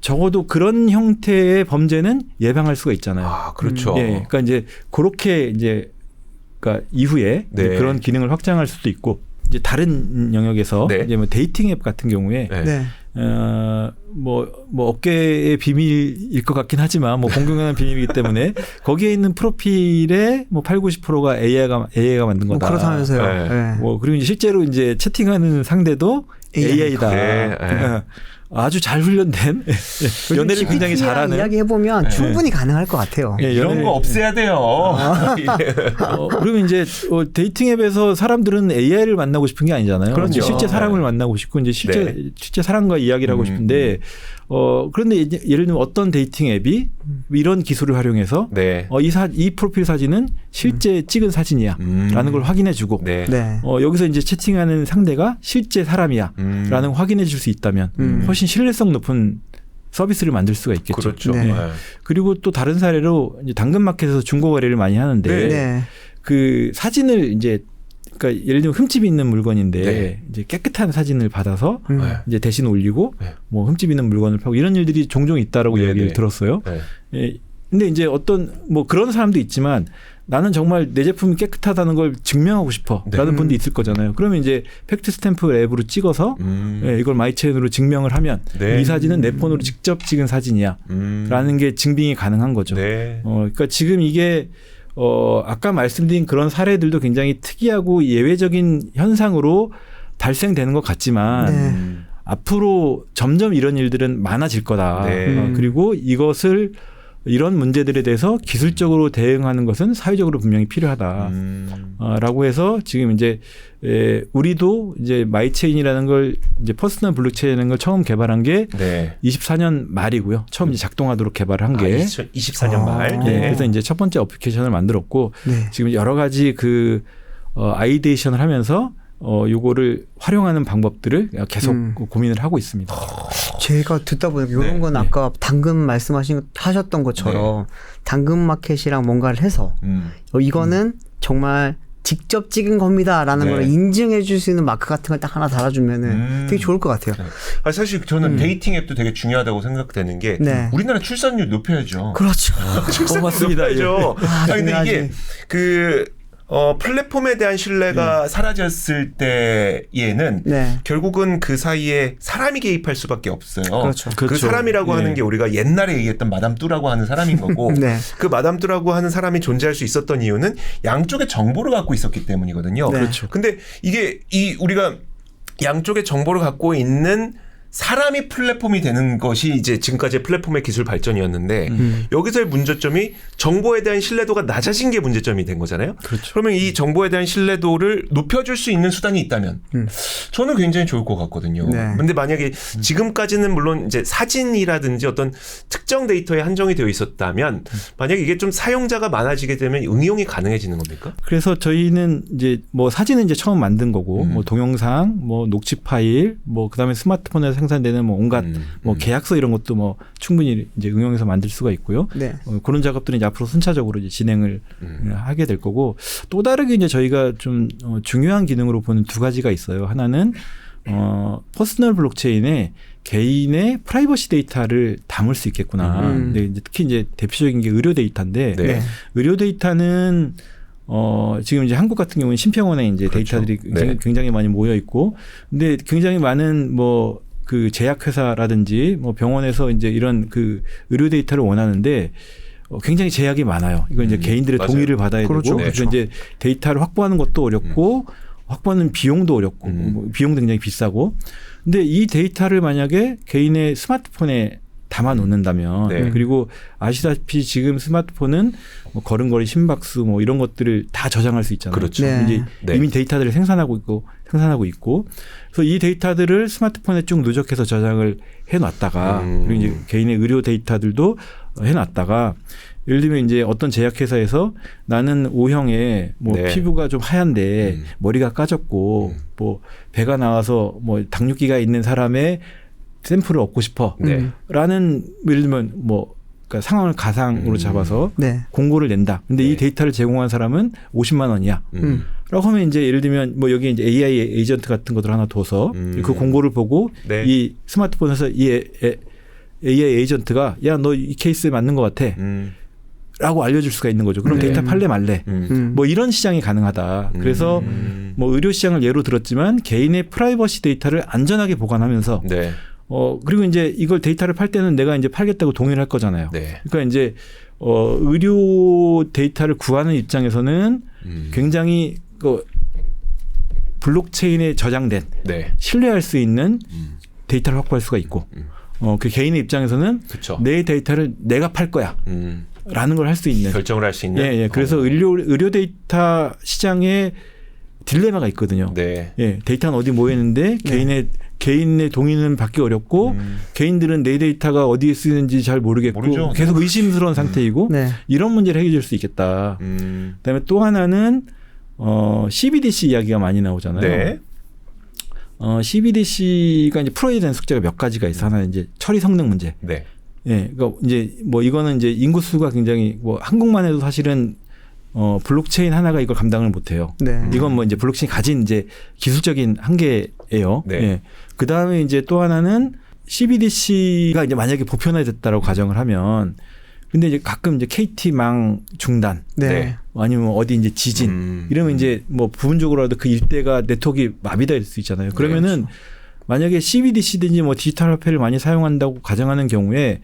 적어도 그런 형태의 범죄는 예방할 수가 있잖아요. 아, 그렇죠. 예, 그러니까 이제 그렇게 이제 그러니까 이후에 네. 이제 그런 기능을 확장할 수도 있고 이제 다른 영역에서 네. 이제 뭐 데이팅 앱 같은 경우에 네. 네. 뭐 업계의 비밀일 것 같긴 하지만 뭐 공공연한 비밀이기 때문에 거기에 있는 프로필에 뭐 80~90%가 AI가 만든 뭐 거다. 그렇다면서요. 네. 네. 뭐 그리고 이제 실제로 이제 채팅하는 상대도 AI다. 네. 네. 아주 잘 훈련된 연애를 굉장히 잘하는. 이야기 해보면 네. 충분히 가능할 것 같아요. 예, 이런 거 없애야 돼요. 그러면 이제 데이팅 앱에서 사람들은 AI를 만나고 싶은 게 아니잖아요. 그렇죠. 실제 사람을 네. 만나고 싶고 이제 실제 네. 사람과 이야기를 하고 싶은데 그런데 이제 예를 들면 어떤 데이팅 앱이 이런 기술을 활용해서 네. 이 프로필 사진은 실제 찍은 사진이야라는 걸 확인해주고 네. 네. 여기서 이제 채팅하는 상대가 실제 사람이야라는 걸 확인해줄 수 있다면 훨씬 신뢰성 높은 서비스를 만들 수가 있겠죠. 그렇죠. 네. 네. 그리고 또 다른 사례로 이제 당근마켓에서 중고 거래를 많이 하는데 네. 네. 그 사진을 이제 그러니까 예를 들면 흠집 있는 물건인데 네. 이제 깨끗한 사진을 받아서 네. 이제 대신 올리고 네. 뭐 흠집 있는 물건을 파고 이런 일들이 종종 있다라고 네, 이야기를 네. 들었어요. 네. 예. 근데 이제 어떤 뭐 그런 사람도 있지만 나는 정말 내 제품이 깨끗하다는 걸 증명하고 싶어라는 네. 분도 있을 거잖아요. 그러면 이제 팩트 스탬프 앱으로 찍어서 이걸 마이체인으로 증명을 하면 네. 이 사진은 내 폰으로 직접 찍은 사진이야라는 게 증빙이 가능한 거죠. 네. 그러니까 지금 이게 아까 말씀드린 그런 사례들도 굉장히 특이하고 예외적인 현상으로 발생되는 것 같지만 네. 앞으로 점점 이런 일들은 많아질 거다. 네. 그리고 이런 문제들에 대해서 기술적으로 대응하는 것은 사회적으로 분명히 필요하다라고 해서 지금 이제 우리도 이제 마이체인이라는 걸 이제 퍼스널 블록체인이라는 걸 처음 개발한 게 네. 24년 말이고요. 처음 이제 작동하도록 개발한 게 2024년 말. 네. 그래서 이제 첫 번째 어플리케이션을 만들었고 네. 지금 여러 가지 그 아이데이션을 하면서 요거를 활용하는 방법들을 계속 고민을 하고 있습니다. 제가 듣다 보니까 이런 건 아까 당근 하셨던 것처럼 당근마켓이랑 뭔가를 해서 이거는 정말 직접 찍은 겁니다라는 네. 걸 인증해 줄 수 있는 마크 같은 걸 딱 하나 달아주면은 되게 좋을 것 같아요. 아, 사실 저는 데이팅 앱도 되게 중요하다고 생각되는 게 네. 우리나라 출산율 높여야죠. 그렇죠. 출산율 맞습니다. 높여야죠. 근데 중요하지. 이게 플랫폼에 대한 신뢰가 사라졌을 때에는 네. 결국은 그 사이에 사람이 개입할 수밖에 없어요. 그렇죠. 그 그렇죠. 사람이라고 예. 하는 게 우리가 옛날에 얘기했던 마담 뚜라고 하는 사람인 거고 네. 그 마담 뚜라고 하는 사람이 존재할 수 있었던 이유는 양쪽의 정보를 갖고 있었기 때문이거든요. 네. 그렇죠. 근데 이게 우리가 양쪽의 정보를 갖고 있는 사람이 플랫폼이 되는 것이 이제 지금까지의 플랫폼의 기술 발전이었는데 여기서의 문제점이 정보에 대한 신뢰도가 낮아진 게 문제점이 된 거잖아요. 그렇죠. 그러면 이 정보에 대한 신뢰도를 높여줄 수 있는 수단이 있다면 저는 굉장히 좋을 것 같거든요. 네. 근데 만약에 지금까지는 물론 이제 사진이라든지 어떤 특정 데이터에 한정이 되어 있었다면 만약에 이게 좀 사용자가 많아지게 되면 응용이 가능해지는 겁니까? 그래서 저희는 이제 뭐 사진은 이제 처음 만든 거고 뭐 동영상, 뭐 녹취 파일, 뭐 그다음에 스마트폰에서 생산되는 뭐 온갖 뭐 계약서 이런 것도 뭐 충분히 이제 응용해서 만들 수가 있고요. 네. 그런 작업들은 이제 앞으로 순차적으로 이제 진행을 하게 될 거고 또 다르게 이제 저희가 좀 중요한 기능으로 보는 두 가지가 있어요. 하나는 퍼스널 블록체인에 개인의 프라이버시 데이터를 담을 수 있겠구나. 근데 이제 특히 이제 대표적인 게 의료 데이터인데 네. 의료 데이터는 지금 이제 한국 같은 경우는 심평원에 이제 그렇죠. 데이터들이 굉장히 많이 모여 있고, 근데 굉장히 많은 뭐 그 제약회사라든지 뭐 병원에서 이제 이런 그 의료 데이터를 원하는데 굉장히 제약이 많아요. 이건 이제 개인들의 맞아요. 동의를 받아야 그렇죠. 되고, 그래서 그렇죠. 이제 데이터를 확보하는 것도 어렵고, 확보하는 비용도 어렵고, 뭐 비용도 굉장히 비싸고, 근데 이 데이터를 만약에 개인의 스마트폰에 담아 놓는다면 네. 그리고 아시다시피 지금 스마트폰은 뭐 걸음걸이 심박수 뭐 이런 것들을 다 저장할 수 있잖아요. 그렇죠. 네. 이제 네. 이미 데이터들을 생산하고 있고 그래서 이 데이터들을 스마트폰에 쭉 누적해서 저장을 해놨다가 그리고 이제 개인의 의료 데이터들도 해놨다가 예를 들면 이제 어떤 제약회사에서 나는 O형의 뭐 네. 피부가 좀 하얀데 머리가 까졌고 뭐 배가 나와서 뭐 당뇨기가 있는 사람의 샘플을 얻고 싶어. 네. 라는 예를 들면 뭐 그러니까 상황을 가상으로 잡아서 네. 공고를 낸다. 근데 네. 이 데이터를 제공한 사람은 50만 원이야. 라고 하면 이제 예를 들면 뭐 여기 이제 AI 에이전트 같은 것들 하나 둬서 그 공고를 보고 네. 이 스마트폰에서 이 AI 에이전트가 야, 너 이 케이스에 맞는 것 같아. 라고 알려줄 수가 있는 거죠. 그럼 네. 데이터 팔래 말래. 뭐 이런 시장이 가능하다. 그래서 뭐 의료 시장을 예로 들었지만 개인의 프라이버시 데이터를 안전하게 보관하면서 네. 그리고 이제 이걸 데이터를 팔 때는 내가 이제 팔겠다고 동의를 할 거잖아요. 네. 그러니까 이제 의료 데이터를 구하는 입장에서는 굉장히 그 블록체인에 저장된 네. 신뢰할 수 있는 데이터를 확보할 수가 있고 그 개인의 입장에서는 그쵸. 내 데이터를 내가 팔 거야 라는 걸 할 수 있는 결정을 할 수 있는. 예, 예. 그래서 의료 데이터 시장에 딜레마가 있거든요. 네. 예, 데이터는 어디 모여 있는데 개인의 동의는 받기 어렵고 개인들은 내 데이터가 어디에 쓰이는지 잘 모르겠고 모르죠. 계속 의심스러운 상태이고 네. 이런 문제를 해결할 수 있겠다. 그다음에 또 하나는 CBDC 이야기가 많이 나오잖아요. 네. CBDC가 이제 풀어야 되는 숙제가 몇 가지가 있어. 하나는 이제 처리 성능 문제. 네. 예, 그러니까 이제 뭐 이거는 이제 인구수가 굉장히 뭐 한국만 해도 사실은 블록체인 하나가 이걸 감당을 못해요. 네. 이건 뭐 이제 블록체인 가진 이제 기술적인 한계예요. 네. 예. 그 다음에 이제 또 하나는 CBDC가 이제 만약에 보편화됐다라고 가정을 하면, 근데 이제 가끔 이제 KT망 중단, 네. 네. 아니면 어디 이제 지진 이러면 이제 뭐 부분적으로라도 그 일대가 네트워크가 마비될 수 있잖아요. 그러면은 만약에 CBDC든지 뭐 디지털 화폐를 많이 사용한다고 가정하는 경우에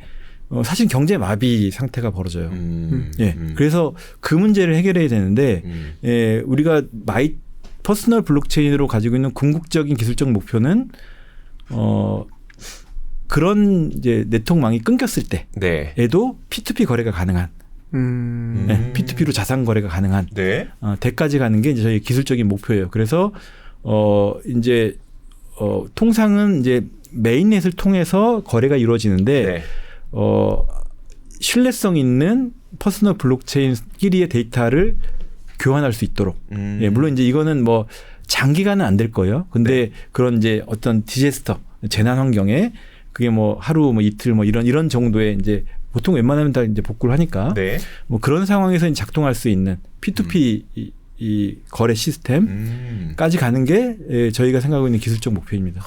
사실 경제 마비 상태가 벌어져요. 예. 그래서 그 문제를 해결해야 되는데 예, 우리가 퍼스널 블록체인으로 가지고 있는 궁극적인 기술적 목표는 그런 이제 네트워크망이 끊겼을 네. 때에도 P2P 거래가 가능한 예, P2P로 자산 거래가 가능한 네. 대까지 가는 게 이제 저희 기술적인 목표예요. 그래서 이제 통상은 이제 메인넷을 통해서 거래가 이루어지는데 네. 신뢰성 있는 퍼스널 블록체인끼리의 데이터를 교환할 수 있도록. 예, 물론 이제 이거는 뭐 장기간은 안 될 거예요. 근데 그런 이제 어떤 디제스터, 재난 환경에 그게 뭐 하루 뭐 이틀 뭐 이런 정도의 이제 보통 웬만하면 다 이제 복구를 하니까 네. 뭐 그런 상황에서 작동할 수 있는 P2P 이 거래 시스템까지 가는 게 저희가 생각하고 있는 기술적 목표입니다.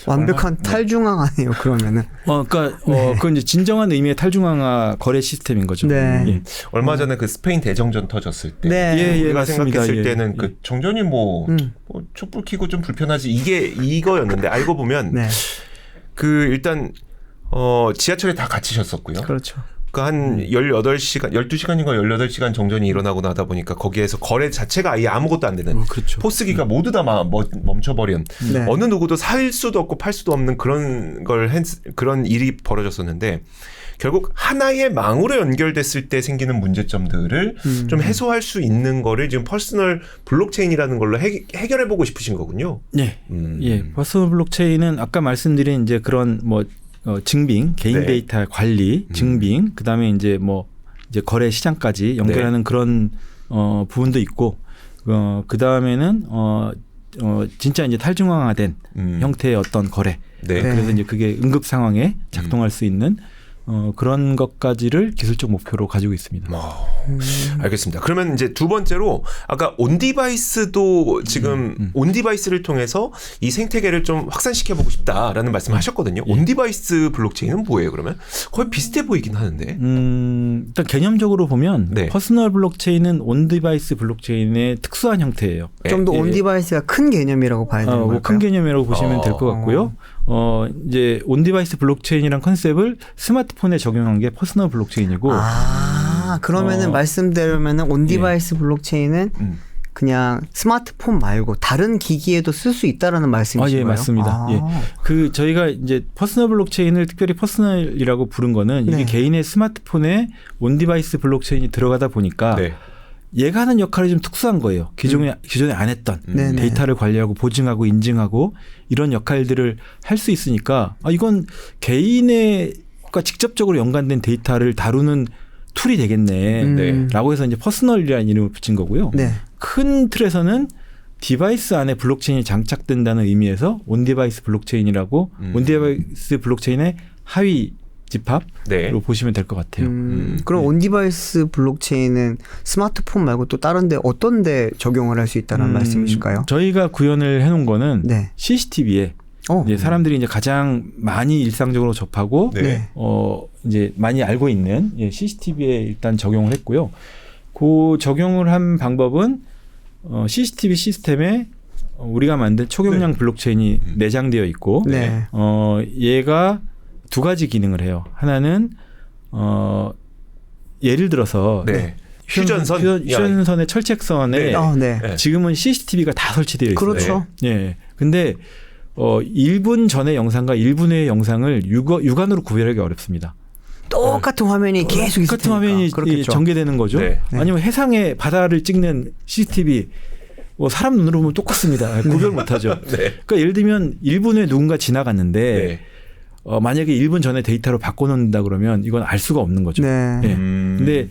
완벽한 탈중앙화네요. 그러면은. 그러니까 그건 이제 진정한 의미의 탈중앙화 거래 시스템인 거죠. 네. 예. 얼마 전에 그 스페인 대정전 터졌을 때 네. 예, 우리가 맞습니다. 생각했을 예, 때는 예. 그 정전이 뭐 촛불 켜고 좀 불편하지 이거였는데 알고 보면 네. 그 일단 지하철에 다 갇히셨었고요. 그렇죠. 그 한 18시간, 12시간인가 18시간 정전이 일어나고 나다 보니까 거기에서 거래 자체가 아예 아무것도 안 되는 그렇죠. 포스기가 모두 다 멈춰버린 네. 어느 누구도 살 수도 없고 팔 수도 없는 그런 일이 벌어졌었는데 결국 하나의 망으로 연결됐을 때 생기는 문제점들을 좀 해소할 수 있는 거를 지금 퍼스널 블록체인이라는 걸로 해결해 보고 싶으신 거군요. 예. 예. 퍼스널 블록체인은 아까 말씀드린 이제 그런 뭐 증빙, 개인 네. 데이터 관리, 증빙, 그다음에 이제 이제 거래 시장까지 연결하는 그런 부분도 있고 그다음에는 진짜 이제 탈중앙화된 형태의 어떤 거래. 네. 그래서 이제 그게 응급 상황에 작동할 수 있는 그런 것까지를 기술적 목표로 가지고 있습니다. 알겠습니다. 그러면 이제 두 번째로 아까 온디바이스도 지금 온디바이스를 통해서 이 생태계를 좀 확산시켜 보고 싶다라는 말씀을 하셨거든요. 온디바이스 블록체인은 뭐예요? 그러면 거의 비슷해 보이긴 하는데. 일단 개념적으로 보면 네. 퍼스널 블록체인은 온디바이스 블록체인의 특수한 형태예요. 좀 더 온디바이스가 큰 개념이라고 봐야 되는 걸까요? 큰 개념이라고 보시면 될 것 같고요. 이제 온디바이스 블록체인이란 컨셉을 스마트폰에 적용한 게 퍼스널 블록체인이고. 그러면은 말씀대로면은 온디바이스 블록체인은 그냥 스마트폰 말고 다른 기기에도 쓸 수 있다라는 말씀이신가요? 예, 맞습니다. 예. 저희가 이제 퍼스널 블록체인을 특별히 퍼스널이라고 부른 거는 이게 네. 개인의 스마트폰에 온디바이스 블록체인이 들어가다 보니까 네. 얘가 하는 역할이 좀 특수한 거예요. 기존에 안 했던 데이터를 관리하고 보증하고 인증하고 이런 역할들을 할 수 있으니까 이건 개인과 직접적으로 연관된 데이터를 다루는 툴이 되겠네. 라고 해서 이제 퍼스널이라는 이름을 붙인 거고요. 네. 큰 틀에서는 디바이스 안에 블록체인이 장착된다는 의미에서 온디바이스 블록체인이라고 온디바이스 블록체인의 하위 집합으로 네. 보시면 될 것 같아요. 그럼 온디바이스 블록체인은 스마트폰 말고 또 다른데 어떤 데 적용을 할 수 있다는 말씀이실까요? 저희가 구현을 해놓은 거는 네. CCTV에 이제 사람들이 이제 가장 많이 일상적으로 접하고 네. 이제 많이 알고 있는 CCTV에 일단 적용을 했고요. 그 적용을 한 방법은 CCTV 시스템에 우리가 만든 초경량 블록체인이 내장되어 있고 네. 얘가 두 가지 기능을 해요. 하나는 예를 들어서 휴전선의 철책선에 네. 지금은 CCTV가 다 설치되어 있어요. 그렇죠. 예. 근데 1분 전의 영상과 1분 후의 영상을 육안으로 구별하기 어렵습니다. 똑같은 화면이 계속 있을 똑같은 화면이 그렇겠죠. 전개되는 거죠. 네. 아니면 해상의 바다를 찍는 CCTV 사람 눈으로 보면 똑같습니다. 구별 못하죠. 네. 그러니까 예를 들면 1분 후에 누군가 지나갔는데 만약에 1분 전에 데이터로 바꿔놓는다 그러면 이건 알 수가 없는 거죠. 네. 예. 근데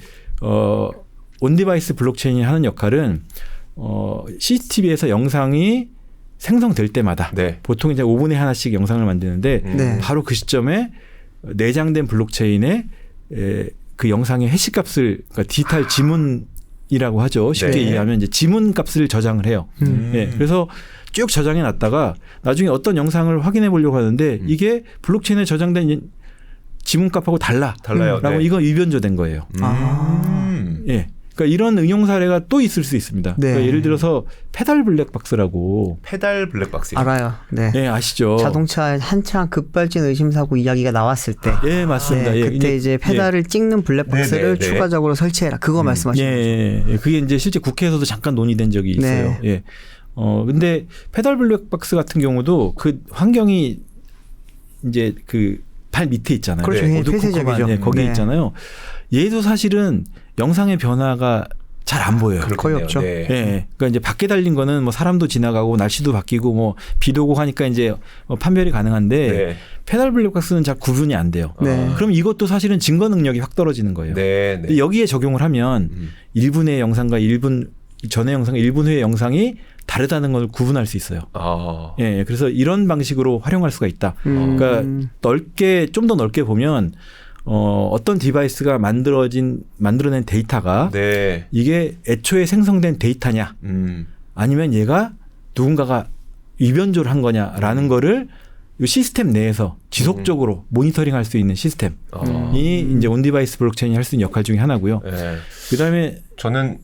온디바이스 블록체인이 하는 역할은 CCTV에서 영상이 생성될 때마다 보통 이제 5분에 하나씩 영상을 만드는데 바로 그 시점에 내장된 블록체인에 그 영상의 해시값을 그러니까 디지털 지문이라고 하죠. 쉽게 이해하면 이제 지문값을 저장을 해요. 예. 그래서 쭉 저장해 놨다가 나중에 어떤 영상을 확인해 보려고 하는데 이게 블록체인에 저장된 지문값하고 달라요. 라고 이건 위변조된 거예요. 예. 그러니까 이런 응용 사례가 또 있을 수 있습니다. 그러니까 예를 들어서 페달 블랙박스라고. 페달 블랙박스. 알아요. 네. 예, 아시죠. 자동차 한창 급발진 의심사고 이야기가 나왔을 때. 예, 맞습니다. 네, 그때 이제 페달을 찍는 블랙박스를 추가적으로 설치해라. 그거 말씀하시는 거죠. 예. 그게 이제 실제 국회에서도 잠깐 논의된 적이 있어요. 예. 근데 페달 블랙박스 같은 경우도 그 환경이 이제 그 발 밑에 있잖아요. 그렇죠. 어두컴컴한 거기 있잖아요. 얘도 사실은 영상의 변화가 잘 안 보여요. 거의 없죠. 예. 그러니까 이제 밖에 달린 거는 뭐 사람도 지나가고 날씨도 바뀌고 뭐 비도 오고 하니까 이제 판별이 가능한데 페달 블랙박스는 잘 구분이 안 돼요. 그럼 이것도 사실은 증거 능력이 확 떨어지는 거예요. 근데 여기에 적용을 하면 1분의 영상과 1분 전의 영상, 1분 후의 영상이 다르다는 걸 구분할 수 있어요. 예, 그래서 이런 방식으로 활용할 수가 있다. 그러니까 좀 더 넓게 보면 어떤 디바이스가 만들어낸 데이터가 이게 애초에 생성된 데이터냐, 아니면 얘가 누군가가 위변조를 한 거냐라는 거를 이 시스템 내에서 지속적으로 모니터링할 수 있는 시스템이 이제 온디바이스 블록체인이 할 수 있는 역할 중에 하나고요. 그다음에 저는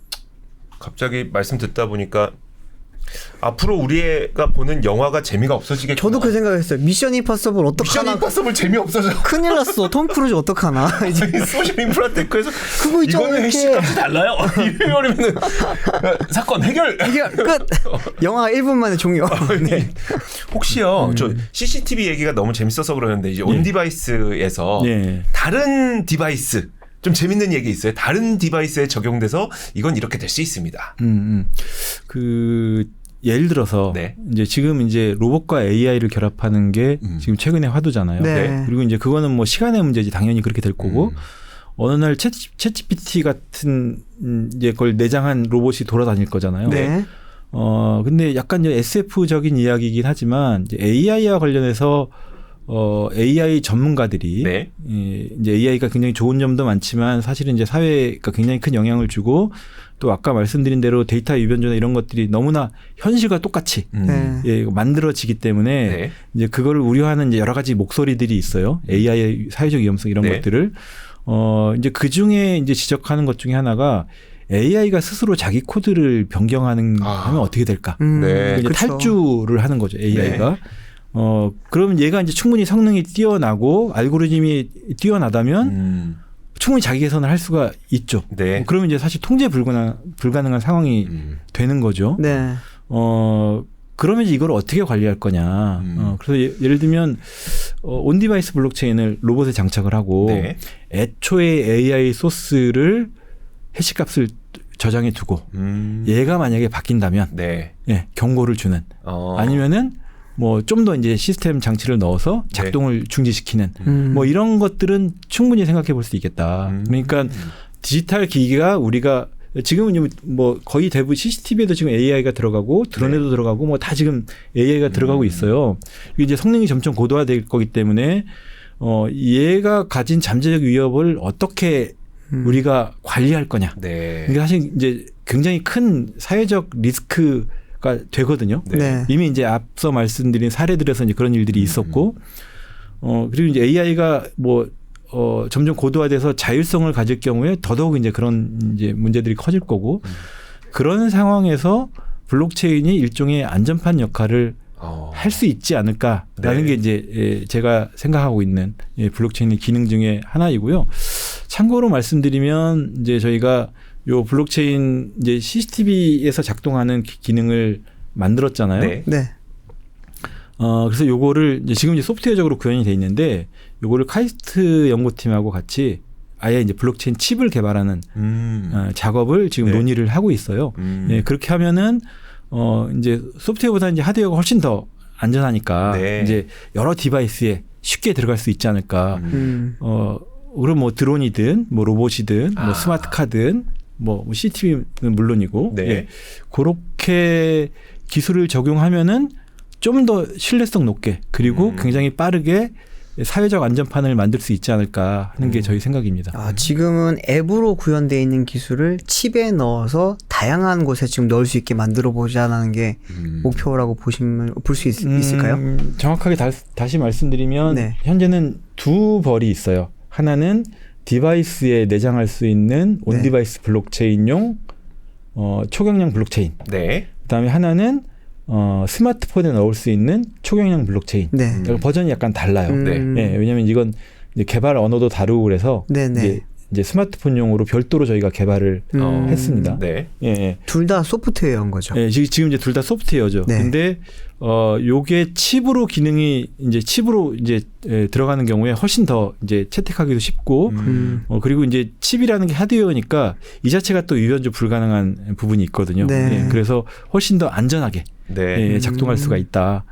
갑자기 말씀 듣다 보니까 앞으로 우리가 보는 영화가 재미가 없어지겠구나. 저도 그 생각했어요. 미션 임파서블 미션 어떡하나. 임파서블 재미없어져. 큰일 났어. 톰 크루즈 어떡하나. 이제 소셜 인프라 테크에서 그거 있잖아, 이거는 이렇게. 핵심값이 달라요. 이러면은 사건 해결. 이게 끝. 영화 1분 만에 종료. 네. 혹시요, 저 CCTV 얘기가 너무 재밌어서 그러는데 이제 온 디바이스에서 다른 디바이스 좀 재밌는 얘기 있어요. 다른 디바이스에 적용돼서 이건 이렇게 될 수 있습니다. 그 예를 들어서 네. 이제 지금 이제 로봇과 AI를 결합하는 게 지금 최근에 화두잖아요. 네. 그리고 이제 그거는 뭐 시간의 문제지 당연히 그렇게 될 거고 어느 날 챗GPT 같은 이제 그걸 내장한 로봇이 돌아다닐 거잖아요. 네. 근데 약간 이제 SF적인 이야기이긴 하지만 이제 AI와 관련해서 AI 전문가들이 네. 이제 AI가 굉장히 좋은 점도 많지만 사실은 이제 사회에 굉장히 큰 영향을 주고 또 아까 말씀드린 대로 데이터 유변조나 이런 것들이 너무나 현실과 똑같이 네. 만들어지기 때문에 네. 이제 그거를 우려하는 이제 여러 가지 목소리들이 있어요. AI의 사회적 위험성 이런 네. 것들을 이제 그 중에 이제 지적하는 것 중에 하나가 AI가 스스로 자기 코드를 변경하는 하면 어떻게 될까? 네. 이제 그쵸. 탈주를 하는 거죠. AI가. 그러면 얘가 이제 충분히 성능이 뛰어나고 알고리즘이 뛰어나다면 충분히 자기 개선을 할 수가 있죠. 네. 그러면 이제 사실 통제 불가능한 상황이 되는 거죠. 네. 그러면 이제 이걸 어떻게 관리할 거냐. 그래서 예를 들면 온디바이스 블록체인을 로봇에 장착을 하고 네. 애초에 AI 소스를 해시값을 저장해 두고 얘가 만약에 바뀐다면 네. 예, 경고를 주는 아니면은 뭐 좀 더 이제 시스템 장치를 넣어서 작동을 중지시키는 뭐 이런 것들은 충분히 생각해 볼 수 있겠다. 그러니까 디지털 기기가 우리가 지금은 뭐 거의 대부분 CCTV에도 지금 AI가 들어가고 드론에도 들어가고 뭐 다 지금 AI가 들어가고 있어요. 이게 이제 성능이 점점 고도화될 거기 때문에 얘가 가진 잠재적 위협을 어떻게 우리가 관리할 거냐. 네. 이게 사실 이제 굉장히 큰 사회적 리스크가 되거든요. 네. 이미 이제 앞서 말씀드린 사례들에서 이제 그런 일들이 있었고, 그리고 이제 AI가 뭐 점점 고도화돼서 자율성을 가질 경우에 더더욱 이제 그런 이제 문제들이 커질 거고, 그런 상황에서 블록체인이 일종의 안전판 역할을 할 수 있지 않을까라는 네. 게 이제 제가 생각하고 있는 블록체인의 기능 중에 하나이고요. 참고로 말씀드리면 이제 저희가 요 블록체인 이제 CCTV에서 작동하는 기능을 만들었잖아요. 네. 네. 그래서 요거를 이제 지금 이제 소프트웨어적으로 구현이 돼 있는데 요거를 카이스트 연구팀하고 같이 아예 이제 블록체인 칩을 개발하는 작업을 지금 네. 논의를 하고 있어요. 예, 그렇게 하면은 이제 소프트웨어보다 이제 하드웨어가 훨씬 더 안전하니까 네. 이제 여러 디바이스에 쉽게 들어갈 수 있지 않을까. 그럼 뭐 드론이든 뭐 로봇이든 뭐 스마트 카드든 뭐 CCTV는 물론이고 네. 예. 그렇게 기술을 적용하면은 좀 더 신뢰성 높게 그리고 굉장히 빠르게 사회적 안전판을 만들 수 있지 않을까 하는 게 저희 생각입니다. 지금은 앱으로 구현되어 있는 기술을 칩에 넣어서 다양한 곳에 지금 넣을 수 있게 만들어 보자는 게 목표라고 보시면 볼 수 있을까요? 정확하게 다시 말씀드리면 네. 현재는 두 벌이 있어요. 하나는 디바이스에 내장할 수 있는 온디바이스 블록체인용 초경량 블록체인. 네. 그다음에 하나는 스마트폰에 넣을 수 있는 초경량 블록체인. 네. 그러니까 버전이 약간 달라요. 네. 예, 왜냐하면 이건 이제 개발 언어도 다르고 그래서 네네. 이제 스마트폰용으로 별도로 저희가 개발을 했습니다. 네. 예, 예. 둘 다 소프트웨어인 거죠. 예, 지금 이제 둘 다 소프트웨어죠. 네. 근데 요게 칩으로 기능이 이제 칩으로 이제 들어가는 경우에 훨씬 더 이제 채택하기도 쉽고 그리고 이제 칩이라는 게 하드웨어니까 이 자체가 또 유연조 불가능한 부분이 있거든요. 네. 예, 그래서 훨씬 더 안전하게 네. 예, 작동할 수가 있다.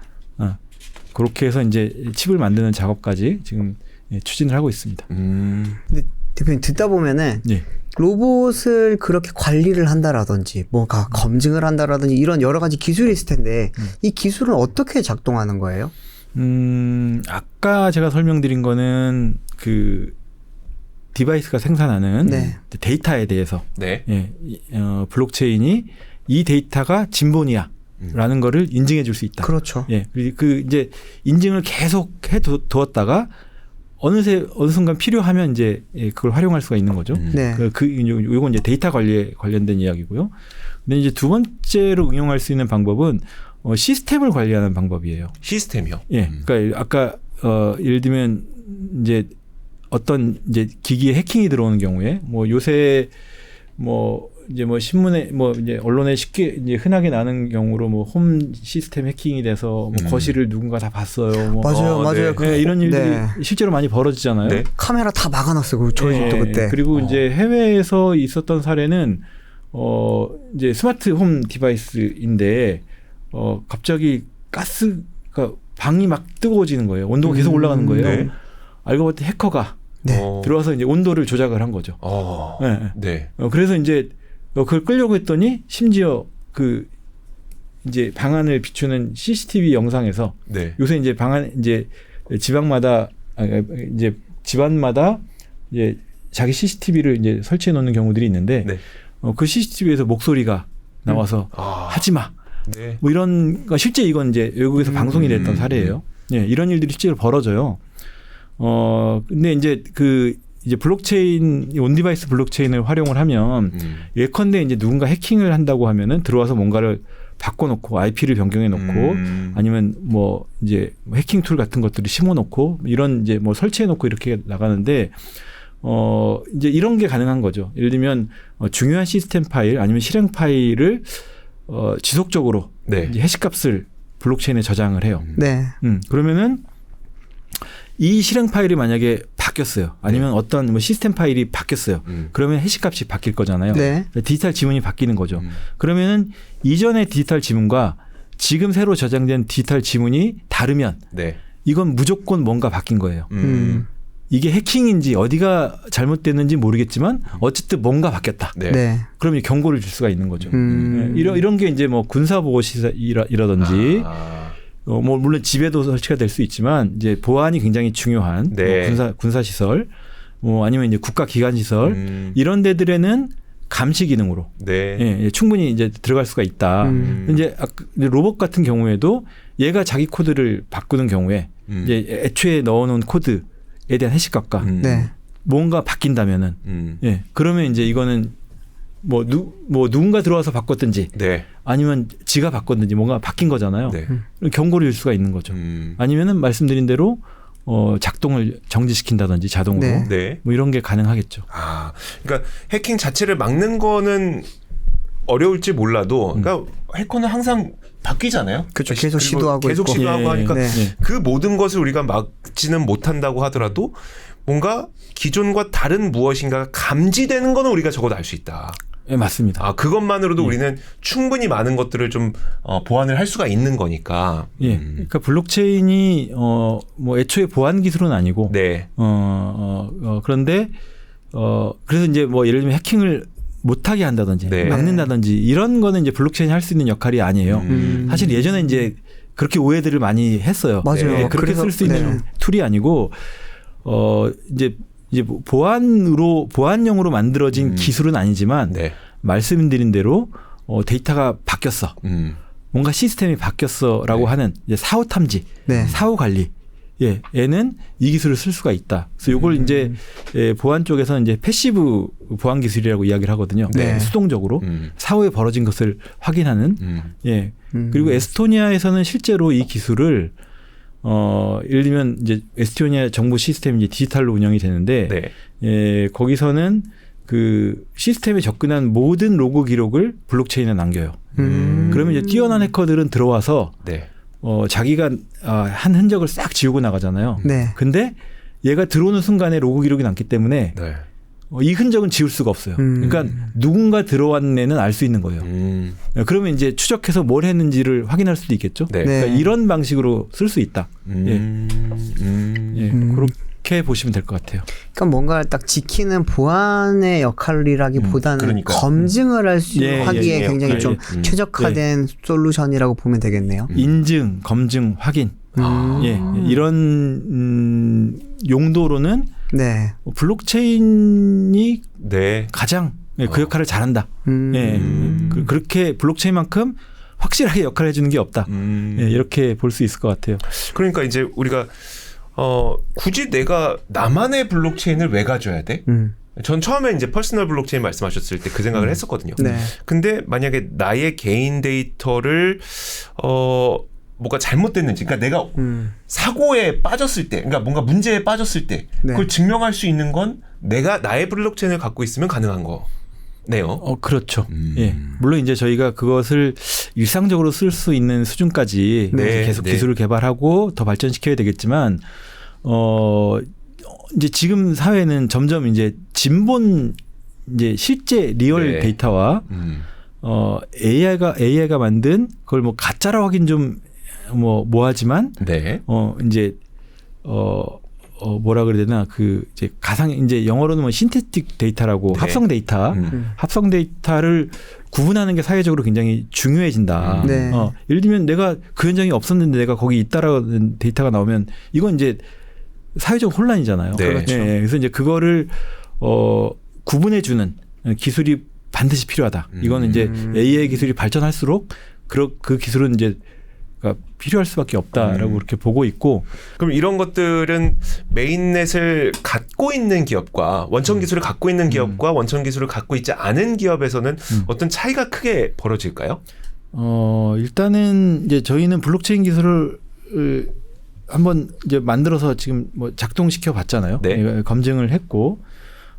그렇게 해서 이제 칩을 만드는 작업까지 지금 추진을 하고 있습니다. 근데 대표님 듣다 보면은 예. 로봇을 그렇게 관리를 한다라든지 뭔가 검증을 한다라든지 이런 여러 가지 기술이 있을 텐데 이 기술은 어떻게 작동하는 거예요? 아까 제가 설명드린 거는 그 디바이스가 생산하는 네. 데이터에 대해서 네. 예, 블록체인이 이 데이터가 진본이야라는 거를 인증해 줄 수 있다. 그렇죠. 예, 그 이제 인증을 계속 해 두었다가 어느 순간 필요하면 이제 그걸 활용할 수가 있는 거죠. 네. 이건 이제 데이터 관리에 관련된 이야기고요. 근데 이제 두 번째로 응용할 수 있는 방법은 시스템을 관리하는 방법이에요. 시스템이요. 예. 그러니까 아까 예를 들면 이제 어떤 이제 기기에 해킹이 들어오는 경우에 뭐 요새 뭐 이제 뭐 신문에 뭐 이제 언론에 쉽게 이제 흔하게 나는 경우로 뭐 홈 시스템 해킹이 돼서 뭐 거실을 누군가 다 봤어요. 뭐 맞아요. 네, 이런 일들이 실제로 많이 벌어지잖아요. 네. 카메라 다 막아놨어요. 저희 집도 그때. 그리고 이제 해외에서 있었던 사례는 이제 스마트 홈 디바이스인데 갑자기 가스가 방이 막 뜨거워지는 거예요. 온도가 계속 올라가는 거예요. 네. 알고 봤더니 해커가 네. 들어와서 이제 온도를 조작을 한 거죠. 네. 그래서 이제 그걸 끌려고 했더니 심지어 그 이제 방안을 비추는 CCTV 영상에서 네. 요새 이제 방안 이제 지방마다 이제 집안마다 이제 자기 CCTV를 이제 설치해 놓는 경우들이 있는데 네. 그 CCTV에서 목소리가 나와서 하지 마. 네. 뭐 이런 거 실제 이건 이제 외국에서 방송이 됐던 사례예요. 예, 이런 일들이 실제로 벌어져요. 근데 이제 이제 블록체인, 온디바이스 블록체인을 활용을 하면 예컨대 이제 누군가 해킹을 한다고 하면은 들어와서 뭔가를 바꿔놓고 IP를 변경해 놓고 아니면 뭐 이제 해킹 툴 같은 것들을 심어 놓고 이런 이제 뭐 설치해 놓고 이렇게 나가는데 이제 이런 게 가능한 거죠. 예를 들면 중요한 시스템 파일 아니면 실행 파일을 지속적으로 네. 이제 해시값을 블록체인에 저장을 해요. 네. 그러면은 이 실행 파일이 만약에 바뀌었어요. 아니면 어떤 뭐 시스템 파일이 바뀌었어요. 그러면 해시값이 바뀔 거잖아요. 네. 디지털 지문이 바뀌는 거죠. 그러면은 이전의 디지털 지문과 지금 새로 저장된 디지털 지문이 다르면 네. 이건 무조건 뭔가 바뀐 거예요. 이게 해킹인지 어디가 잘못됐는지 모르겠지만 어쨌든 뭔가 바뀌었다. 네. 네. 그러면 경고를 줄 수가 있는 거죠. 네. 이런 게 이제 뭐 군사보고시설이라든지 뭐 물론 집에도 설치가 될 수 있지만 이제 보안이 굉장히 중요한 네. 뭐 군사 시설, 뭐 아니면 이제 국가 기관 시설 이런 데들에는 감시 기능으로 네. 예, 충분히 이제 들어갈 수가 있다. 이제 로봇 같은 경우에도 얘가 자기 코드를 바꾸는 경우에 이제 애초에 넣어놓은 코드에 대한 해시값과 네. 뭔가 바뀐다면은 예, 그러면 이제 이거는 뭐 누군가 들어와서 바꿨든지 네. 아니면 지가 바꿨든지 뭔가 바뀐 거잖아요. 네. 경고를 줄 수가 있는 거죠. 아니면은 말씀드린 대로 작동을 정지시킨다든지 자동으로 네. 네. 뭐 이런 게 가능하겠죠. 그러니까 해킹 자체를 막는 거는 어려울지 몰라도 그러니까 해커는 항상 바뀌잖아요. 그렇죠. 계속 그리고 시도하고 계속 있고. 시도하고 예, 하니까 네. 그 모든 것을 우리가 막지는 못한다고 하더라도 뭔가 기존과 다른 무엇인가가 감지되는 거는 우리가 적어도 알 수 있다. 예, 맞습니다. 그것만으로도 우리는 충분히 많은 것들을 좀 보완을 할 수가 있는 거니까. 예. 그러니까 블록체인이 뭐 애초에 보안 기술은 아니고 네. 그런데 그래서 이제 뭐 예를 들면 해킹을 못하게 한다든지 네. 막는다든지 이런 거는 이제 블록체인이 할 수 있는 역할이 아니에요. 사실 예전에 이제 그렇게 오해들을 많이 했어요. 맞아요. 네, 그렇게 쓸 수 있는 툴이 아니고 이제 보안용으로 만들어진 기술은 아니지만 네. 말씀드린 대로 데이터가 바뀌었어. 뭔가 시스템이 바뀌었어라고 네. 하는 이제 사후 탐지, 네. 사후 관리. 예, 얘는 이 기술을 쓸 수가 있다. 그래서 이걸 이제 보안 쪽에서는 이제 패시브 보안 기술이라고 이야기를 하거든요. 네. 수동적으로 사후에 벌어진 것을 확인하는. 예. 그리고 에스토니아에서는 실제로 이 기술을 예를 들면 이제 에스토니아 정부 시스템이 이제 디지털로 운영이 되는데 네. 예, 거기서는 그 시스템에 접근한 모든 로그 기록을 블록체인에 남겨요. 그러면 이제 뛰어난 해커들은 들어와서 네. 자기가 한 흔적을 싹 지우고 나가잖아요. 네. 근데 얘가 들어오는 순간에 로그 기록이 남기 때문에 네. 이 흔적은 지울 수가 없어요. 그러니까 누군가 들어왔는 애는 알 수 있는 거예요. 그러면 이제 추적해서 뭘 했는지를 확인할 수도 있겠죠. 네. 그러니까 이런 방식으로 쓸 수 있다. 예, 그렇게 보시면 될 것 같아요. 그러니까 뭔가 딱 지키는 보안의 역할이라기보다는 그러니까. 검증을 할 수 예, 하기에 예, 굉장히 예, 좀 예. 최적화된 솔루션이라고 보면 되겠네요. 인증, 검증, 확인. 예, 이런 용도로는 네. 블록체인이 네. 가장 그 역할을 잘한다. 예, 그렇게 블록체인만큼 확실하게 역할을 해주는 게 없다. 예, 이렇게 볼 수 있을 것 같아요. 그러니까 이제 우리가 굳이 내가 나만의 블록체인을 왜 가져야 돼? 전 처음에 이제 퍼스널 블록체인 말씀하셨을 때 그 생각을 했었거든요. 네. 근데 만약에 나의 개인 데이터를 뭐가 잘못됐는지, 그러니까 내가 사고에 빠졌을 때, 그러니까 뭔가 문제에 빠졌을 때, 네. 그걸 증명할 수 있는 건 내가 나의 블록체인을 갖고 있으면 가능한 거네요. 그렇죠. 예. 물론 이제 저희가 그것을 일상적으로 쓸 수 있는 수준까지 네, 계속 네. 기술을 개발하고 더 발전시켜야 되겠지만, 이제 지금 사회는 점점 이제 진본 이제 실제 리얼 네. 데이터와 AI가 만든 그걸 뭐 가짜라고 하긴 좀 뭐하지만 네. 이제 뭐라 그래야 되나 그 이제 가상 이제 영어로는 뭐 신테틱 데이터라고 네. 합성 데이터 합성 데이터를 구분하는 게 사회적으로 굉장히 중요해진다. 네. 예를 들면 내가 그 현장에 없었는데 내가 거기 있다라는 데이터가 나오면 이건 이제 사회적 혼란이잖아요. 네. 그렇죠. 네. 그래서 이제 그거를 구분해주는 기술이 반드시 필요하다. 이거는 이제 AI 기술이 발전할수록 그 기술은 이제 필요할 수밖에 없다라고 그렇게 보고 있고. 그럼 이런 것들은 메인넷을 갖고 있는 기업과 원천 기술을 갖고 있는 기업과 원천 기술을 갖고 있지 않은 기업에서는 어떤 차이가 크게 벌어질까요? 일단은 이제 저희는 블록체인 기술을 한번 이제 만들어서 지금 뭐 작동시켜 봤잖아요. 네. 검증을 했고,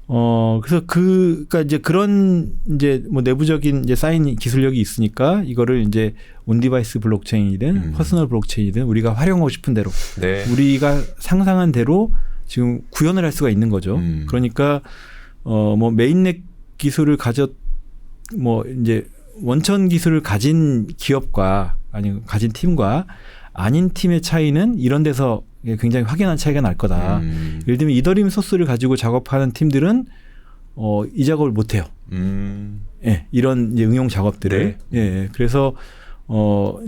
그래서 그러니까 이제 그런 이제 뭐 내부적인 이제 쌓인 기술력이 있으니까 이거를 이제 온디바이스 블록체인이든 퍼스널 블록체인이든 우리가 활용하고 싶은 대로 네. 우리가 상상한 대로 지금 구현을 할 수가 있는 거죠. 그러니까 뭐 메인넷 기술을 뭐 이제 원천 기술을 가진 기업과 아니면 가진 팀과 아닌 팀의 차이는 이런 데서 굉장히 확연한 차이가 날 거다. 예를 들면 이더리움 소스를 가지고 작업하는 팀들은 이 작업을 못 해요. 예, 이런 이제 응용 작업들을. 네. 예, 그래서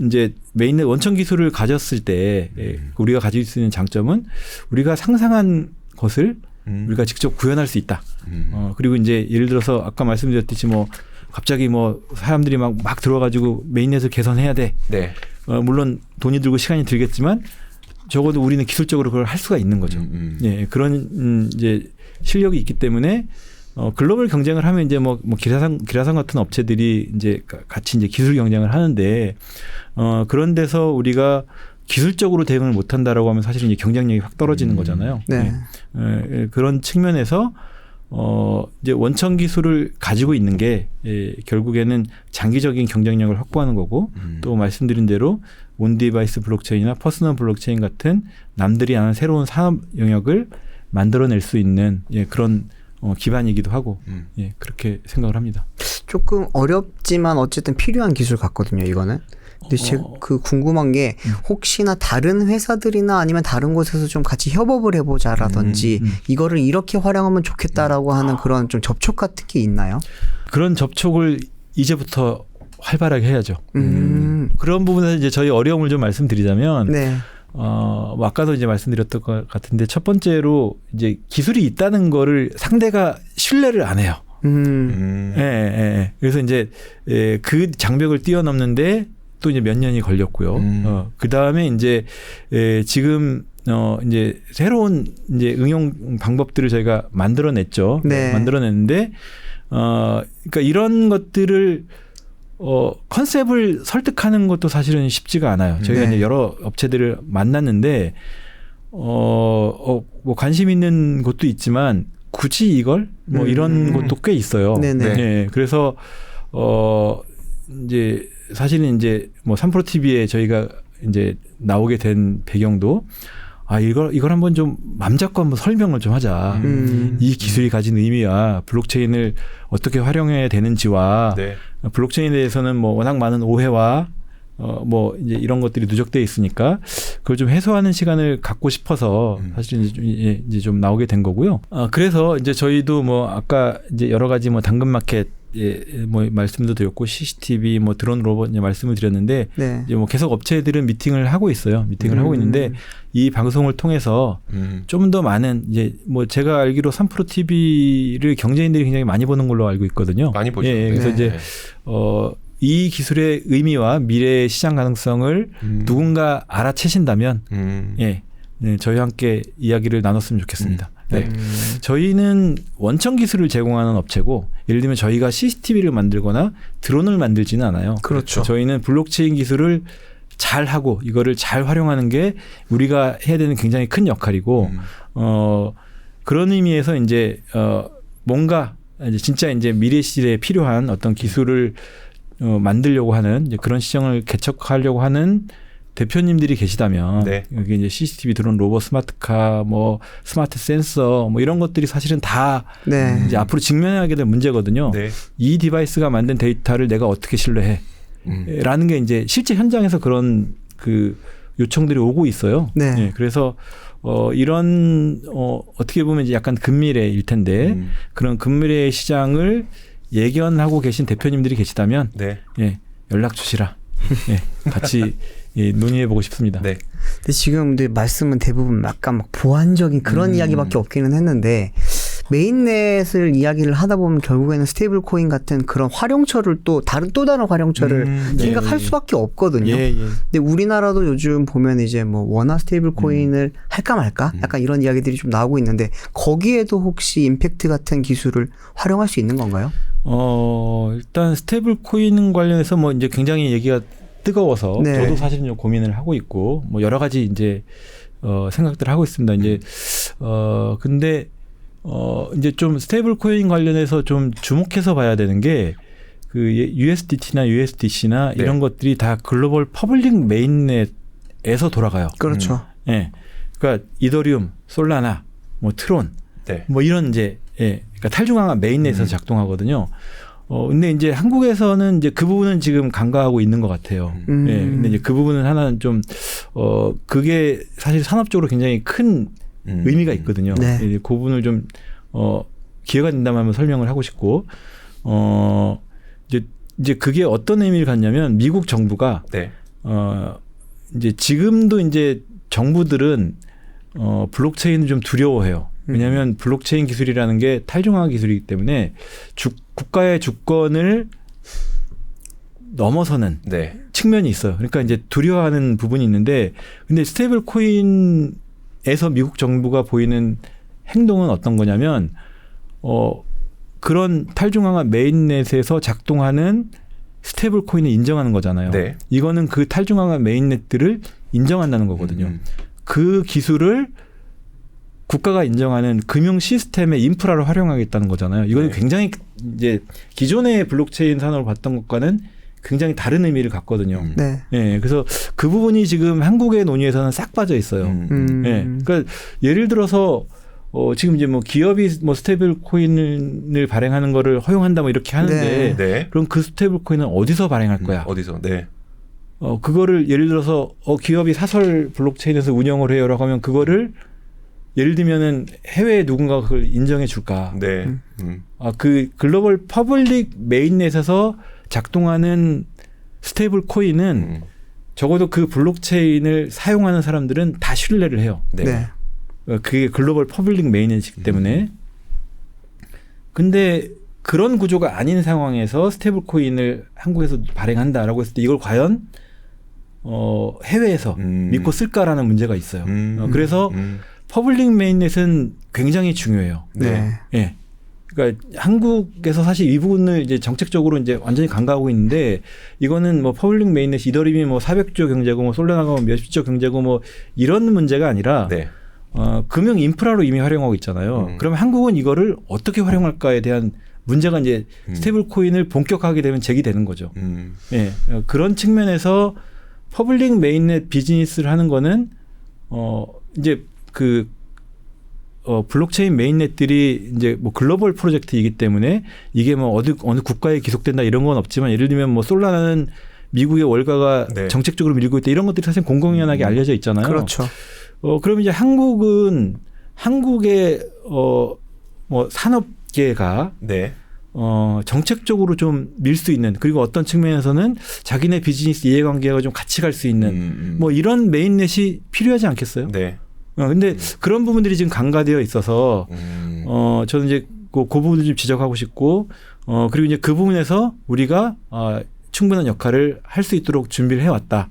이제 메인넷 원천 기술을 가졌을 때 우리가 가질 수 있는 장점은 우리가 상상한 것을 우리가 직접 구현할 수 있다. 그리고 이제 예를 들어서 아까 말씀드렸듯이 뭐 갑자기 뭐 사람들이 막 들어가지고 메인넷을 개선해야 돼. 네. 물론 돈이 들고 시간이 들겠지만 적어도 우리는 기술적으로 그걸 할 수가 있는 거죠. 예, 그런 이제 실력이 있기 때문에 글로벌 경쟁을 하면 이제 뭐 기라상 같은 업체들이 이제 같이 이제 기술 경쟁을 하는데 그런 데서 우리가 기술적으로 대응을 못 한다라고 하면 사실은 이제 경쟁력이 확 떨어지는 거잖아요. 네. 예, 그런 측면에서 이제 원천 기술을 가지고 있는 게 결국에는 장기적인 경쟁력을 확보하는 거고 또 말씀드린 대로 온디바이스 블록체인이나 퍼스널 블록체인 같은 남들이 아는 새로운 산업 영역을 만들어낼 수 있는 그런 기반이기도 하고 그렇게 생각을 합니다. 조금 어렵지만 어쨌든 필요한 기술 같거든요, 이거는. 근데 제가 그 궁금한 게 혹시나 다른 회사들이나 아니면 다른 곳에서 좀 같이 협업을 해보자라든지 이거를 이렇게 활용하면 좋겠다라고 하는 그런 좀 접촉 같은 게 있나요? 그런 접촉을 이제부터 활발하게 해야죠. 그런 부분에서 이제 저희 어려움을 좀 말씀드리자면 네. 뭐 아까도 이제 말씀드렸던 것 같은데 첫 번째로 이제 기술이 있다는 거를 상대가 신뢰를 안 해요. 예. 그래서 이제 그 장벽을 뛰어넘는데 또 이제 몇 년이 걸렸고요. 그 다음에 이제 지금 이제 새로운 이제 응용 방법들을 저희가 만들어냈죠. 네. 만들어냈는데 그러니까 이런 것들을 컨셉을 설득하는 것도 사실은 쉽지가 않아요. 저희가 네. 이제 여러 업체들을 만났는데 뭐 관심 있는 곳도 있지만 굳이 이걸 뭐 이런 곳도 꽤 있어요. 네네. 네. 그래서 이제 사실은 이제 뭐 3프로 TV에 저희가 이제 나오게 된 배경도 이걸 한번 좀 맘 잡고 한번 설명을 좀 하자. 이 기술이 가진 의미와 블록체인을 어떻게 활용해야 되는지와 네. 블록체인에 대해서는 뭐 워낙 많은 오해와 뭐 이제 이런 것들이 누적돼 있으니까 그걸 좀 해소하는 시간을 갖고 싶어서 사실 이제 좀 나오게 된 거고요. 그래서 이제 저희도 뭐 아까 이제 여러 가지 뭐 당근마켓 뭐 말씀도 드렸고 CCTV 뭐 드론 로봇 말씀을 드렸는데 네. 이제 뭐 계속 업체들은 미팅을 하고 있어요. 미팅을 하고 있는데 이 방송을 통해서 좀 더 많은 이제 뭐 제가 알기로 3프로 TV를 경제인들이 굉장히 많이 보는 걸로 알고 있거든요. 많이 보죠. 그래서 네. 이제 이 기술의 의미와 미래의 시장 가능성을 누군가 알아채신다면 네, 저희와 함께 이야기를 나눴으면 좋겠습니다. 네. 저희는 원천 기술을 제공하는 업체고 예를 들면 저희가 CCTV를 만들거나 드론을 만들지는 않아요. 그렇죠. 저희는 블록체인 기술을 잘 하고 이거를 잘 활용하는 게 우리가 해야 되는 굉장히 큰 역할이고 그런 의미에서 이제 뭔가 이제 진짜 이제 미래 시대에 필요한 어떤 기술을 만들려고 하는 이제 그런 시장을 개척하려고 하는 대표님들이 계시다면 네. 여기 이제 CCTV, 드론, 로봇, 스마트카, 뭐 스마트 센서, 뭐 이런 것들이 사실은 다 네. 이제 앞으로 직면하게 될 문제거든요. 네. 이 디바이스가 만든 데이터를 내가 어떻게 신뢰해? 라는 게 이제 실제 현장에서 그런 그 요청들이 오고 있어요. 네. 예, 그래서 이런 어떻게 보면 이제 약간 근미래일 텐데 그런 근미래의 시장을 예견하고 계신 대표님들이 계시다면 네. 예, 연락 주시라. 예, 같이 예, 논의해 보고 싶습니다. 네. 근데 지금 말씀은 대부분 약간 막 보완적인 그런 이야기밖에 없기는 했는데 메인넷을 이야기를 하다 보면 결국에는 스테이블 코인 같은 그런 활용처를 또 다른 활용처를 생각할 예, 수밖에 없거든요. 예, 예. 근데 우리나라도 요즘 보면 이제 뭐 원화 스테이블 코인을 할까 말까 약간 이런 이야기들이 좀 나오고 있는데 거기에도 혹시 임팩트 같은 기술을 활용할 수 있는 건가요? 일단 스테이블 코인 관련해서 뭐 이제 굉장히 얘기가 뜨거워서 네. 저도 사실은 좀 고민을 하고 있고 뭐 여러 가지 이제 생각들을 하고 있습니다. 이제 근데 이제 좀 스테이블 코인 관련해서 좀 주목해서 봐야 되는 게 그 USDT나 USDC나 네. 이런 것들이 다 글로벌 퍼블릭 메인넷에서 돌아가요. 그렇죠. 예. 그러니까 이더리움, 솔라나, 뭐 트론, 네. 뭐 이런 이제 그러니까 탈중앙화 메인넷에서 작동하거든요. 근데 이제 한국에서는 이제 그 부분은 지금 간과하고 있는 것 같아요. 예. 근데 이제 그 부분은 하나는 좀 그게 사실 산업적으로 굉장히 큰 의미가 있거든요. 네. 그 부분을 좀 기회가 된다면 한번 설명을 하고 싶고 이제 그게 어떤 의미를 갖냐면 미국 정부가 네. 이제 지금도 이제 정부들은 블록체인을 좀 두려워해요. 왜냐하면 블록체인 기술이라는 게 탈중앙화 기술이기 때문에 국가의 주권을 넘어서는 네. 측면이 있어요. 그러니까 이제 두려워하는 부분이 있는데 근데 스테이블 코인에서 미국 정부가 보이는 행동은 어떤 거냐면 그런 탈중앙화 메인넷에서 작동하는 스테이블 코인을 인정하는 거잖아요. 네. 이거는 그 탈중앙화 메인넷들을 인정한다는 거거든요. 그 기술을 국가가 인정하는 금융 시스템의 인프라로 활용하겠다는 거잖아요. 이거는 네. 굉장히 이제 기존의 블록체인 산업을 봤던 것과는 굉장히 다른 의미를 갖거든요. 네. 예, 그래서 그 부분이 지금 한국의 논의에서는 싹 빠져 있어요. 예, 그러니까 예를 들어서 지금 이제 뭐 기업이 뭐 스테이블 코인을 발행하는 거를 허용한다 뭐 이렇게 하는데 네. 그럼 그 스테이블 코인은 어디서 발행할 거야? 어디서? 네. 그거를 예를 들어서 기업이 사설 블록체인에서 운영을 해요라고 하면 그거를 예를 들면은 해외에 누군가 그걸 인정해 줄까? 네. 그 글로벌 퍼블릭 메인넷에서 작동하는 스테이블 코인은 적어도 그 블록체인을 사용하는 사람들은 다 신뢰를 해요. 네. 네. 그게 글로벌 퍼블릭 메인넷이기 때문에. 근데 그런 구조가 아닌 상황에서 스테이블 코인을 한국에서 발행한다라고 했을 때 이걸 과연 해외에서 믿고 쓸까라는 문제가 있어요. 그래서 퍼블릭 메인넷은 굉장히 중요해요. 네. 예. 그러니까 한국에서 사실 이 부분을 이제 정책적으로 이제 완전히 간과하고 있는데 이거는 뭐 퍼블릭 메인넷 이더리움이 뭐 400조 경제고 뭐 솔라나가 뭐 몇십조 경제고 뭐 이런 문제가 아니라 네. 금융 인프라로 이미 활용하고 있잖아요. 그러면 한국은 이거를 어떻게 활용할까에 대한 문제가 이제 스테이블 코인을 본격화하게 되면 제기되는 거죠. 예. 그런 측면에서 퍼블릭 메인넷 비즈니스를 하는 거는 이제 블록체인 메인넷들이 이제 뭐 글로벌 프로젝트이기 때문에 이게 뭐 어느 국가에 기속된다 이런 건 없지만 예를 들면 뭐 솔라나는 미국의 월가가 네. 정책적으로 밀고 있다 이런 것들이 사실 공공연하게 알려져 있잖아요. 그렇죠. 그럼 이제 한국은 한국의 뭐 산업계가 네. 정책적으로 좀 밀 수 있는 그리고 어떤 측면에서는 자기네 비즈니스 이해관계가 좀 같이 갈 수 있는 뭐 이런 메인넷이 필요하지 않겠어요? 네. 근데 그런 부분들이 지금 간과되어 있어서 저는 이제 그 부분을 좀 지적하고 싶고 그리고 이제 그 부분에서 우리가 충분한 역할을 할 수 있도록 준비를 해왔다.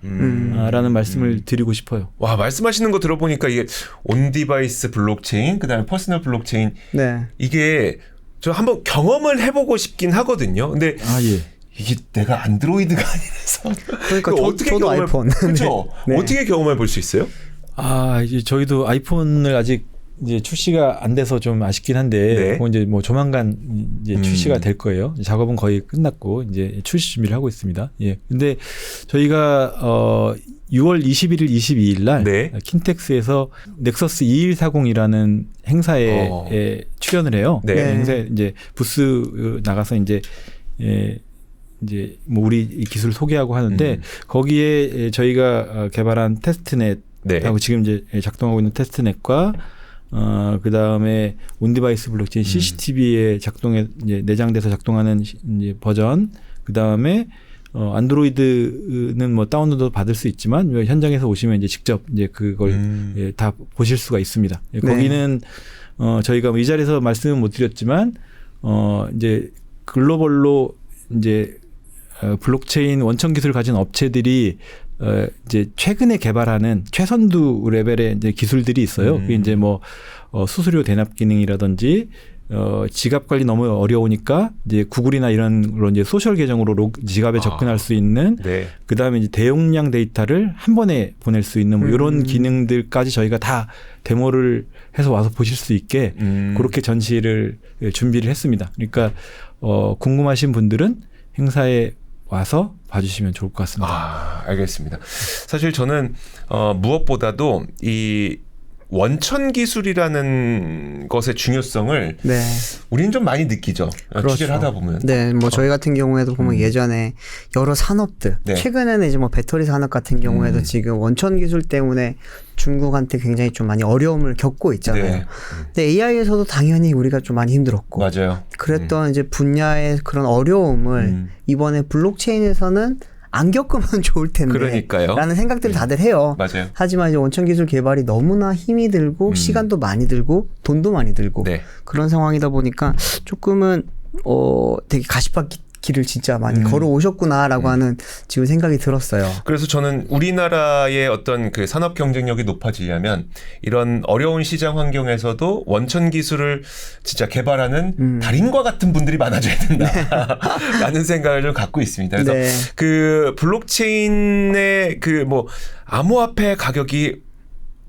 라는 말씀을 드리고 싶어요. 와, 말씀하시는 거 들어보니까 이게 온디바이스 블록체인, 그다음에 퍼스널 블록체인 네. 이게 저 한번 경험을 해보고 싶긴 하거든요. 근데 예. 이게 내가 안드로이드가 아니라서 그러니까 이거 저도 아이폰. 그렇죠. 네. 어떻게 경험해 볼 수 있어요? 이제 저희도 아이폰을 아직 이제 출시가 안 돼서 좀 아쉽긴 한데, 네. 그건 이제 뭐 조만간 이제 출시가 될 거예요. 작업은 거의 끝났고 이제 출시 준비를 하고 있습니다. 예. 근데 저희가 6월 21일, 22일 날 네. 킨텍스에서 넥서스 2140이라는 행사에 출연을 해요. 네. 그 행사에 이제 부스 나가서 이제 뭐 우리 기술을 소개하고 하는데 거기에 저희가 개발한 테스트넷 네. 하고 지금 이제 작동하고 있는 테스트넷과 그 다음에 온디바이스 블록체인 CCTV에 이제 내장돼서 작동하는 이제 버전, 그 다음에 안드로이드는 뭐 다운로드 받을 수 있지만 현장에서 오시면 이제 직접 이제 그걸 다 보실 수가 있습니다. 네. 거기는 저희가 이 자리에서 말씀은 못 드렸지만 이제 글로벌로 이제 블록체인 원천 기술을 가진 업체들이 이제 최근에 개발하는 최선두 레벨의 이제 기술들이 있어요. 그게 이제 뭐 수수료 대납 기능이라든지 지갑 관리 너무 어려우니까 이제 구글이나 이런 걸로 이제 소셜 계정으로 지갑에 접근할 수 있는, 네. 그 다음에 이제 대용량 데이터를 한 번에 보낼 수 있는 뭐 이런 기능들까지 저희가 다 데모를 해서 와서 보실 수 있게 그렇게 전시를 준비를 했습니다. 그러니까 궁금하신 분들은 행사에 와서 봐주시면 좋을 것 같습니다. 알겠습니다. 사실 저는 무엇보다도 이 원천 기술이라는 것의 중요성을 네. 우리는 좀 많이 느끼죠. 그렇죠. 취재를 하다 보면. 네, 뭐 저희 같은 경우에도 보면 예전에 여러 산업들, 네. 최근에는 이제 뭐 배터리 산업 같은 경우에도 지금 원천 기술 때문에 중국한테 굉장히 좀 많이 어려움을 겪고 있잖아요. 네. 근데 AI에서도 당연히 우리가 좀 많이 힘들었고, 맞아요. 그랬던 이제 분야의 그런 어려움을 이번에 블록체인에서는 안 겪으면 좋을 텐데 그러니까요. 라는 생각들을 다들 해요. 맞아요. 하지만 이제 원천 기술 개발이 너무나 힘이 들고 시간도 많이 들고 돈도 많이 들고 네. 그런 상황이다 보니까 조금은 되게 가시밭길을 진짜 많이 걸어오셨구나라고 하는 지금 생각이 들었어요. 그래서 저는 우리나라의 어떤 그 산업 경쟁력이 높아지려면 이런 어려운 시장 환경에서도 원천 기술을 진짜 개발하는 달인과 같은 분들이 많아져야 된다라는 생각을 좀 갖고 있습니다. 그래서 네. 그 블록체인의 그 뭐 암호화폐 가격이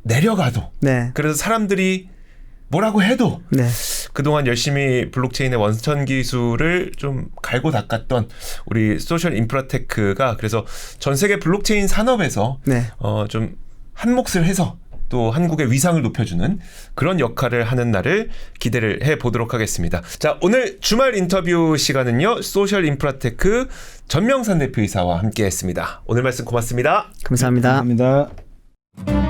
내려가도 네. 그래서 사람들이 뭐라고 해도 네. 그동안 열심히 블록체인의 원천 기술을 좀 갈고 닦았던 우리 소셜 인프라테크가 그래서 전 세계 블록체인 산업에서 네. 좀 한 몫을 해서 또 한국의 위상을 높여주는 그런 역할을 하는 날을 기대를 해보도록 하겠습니다. 자, 오늘 주말 인터뷰 시간은요. 소셜 인프라테크 전명산 대표이사와 함께했습니다. 오늘 말씀 고맙습니다. 감사합니다. 감사합니다.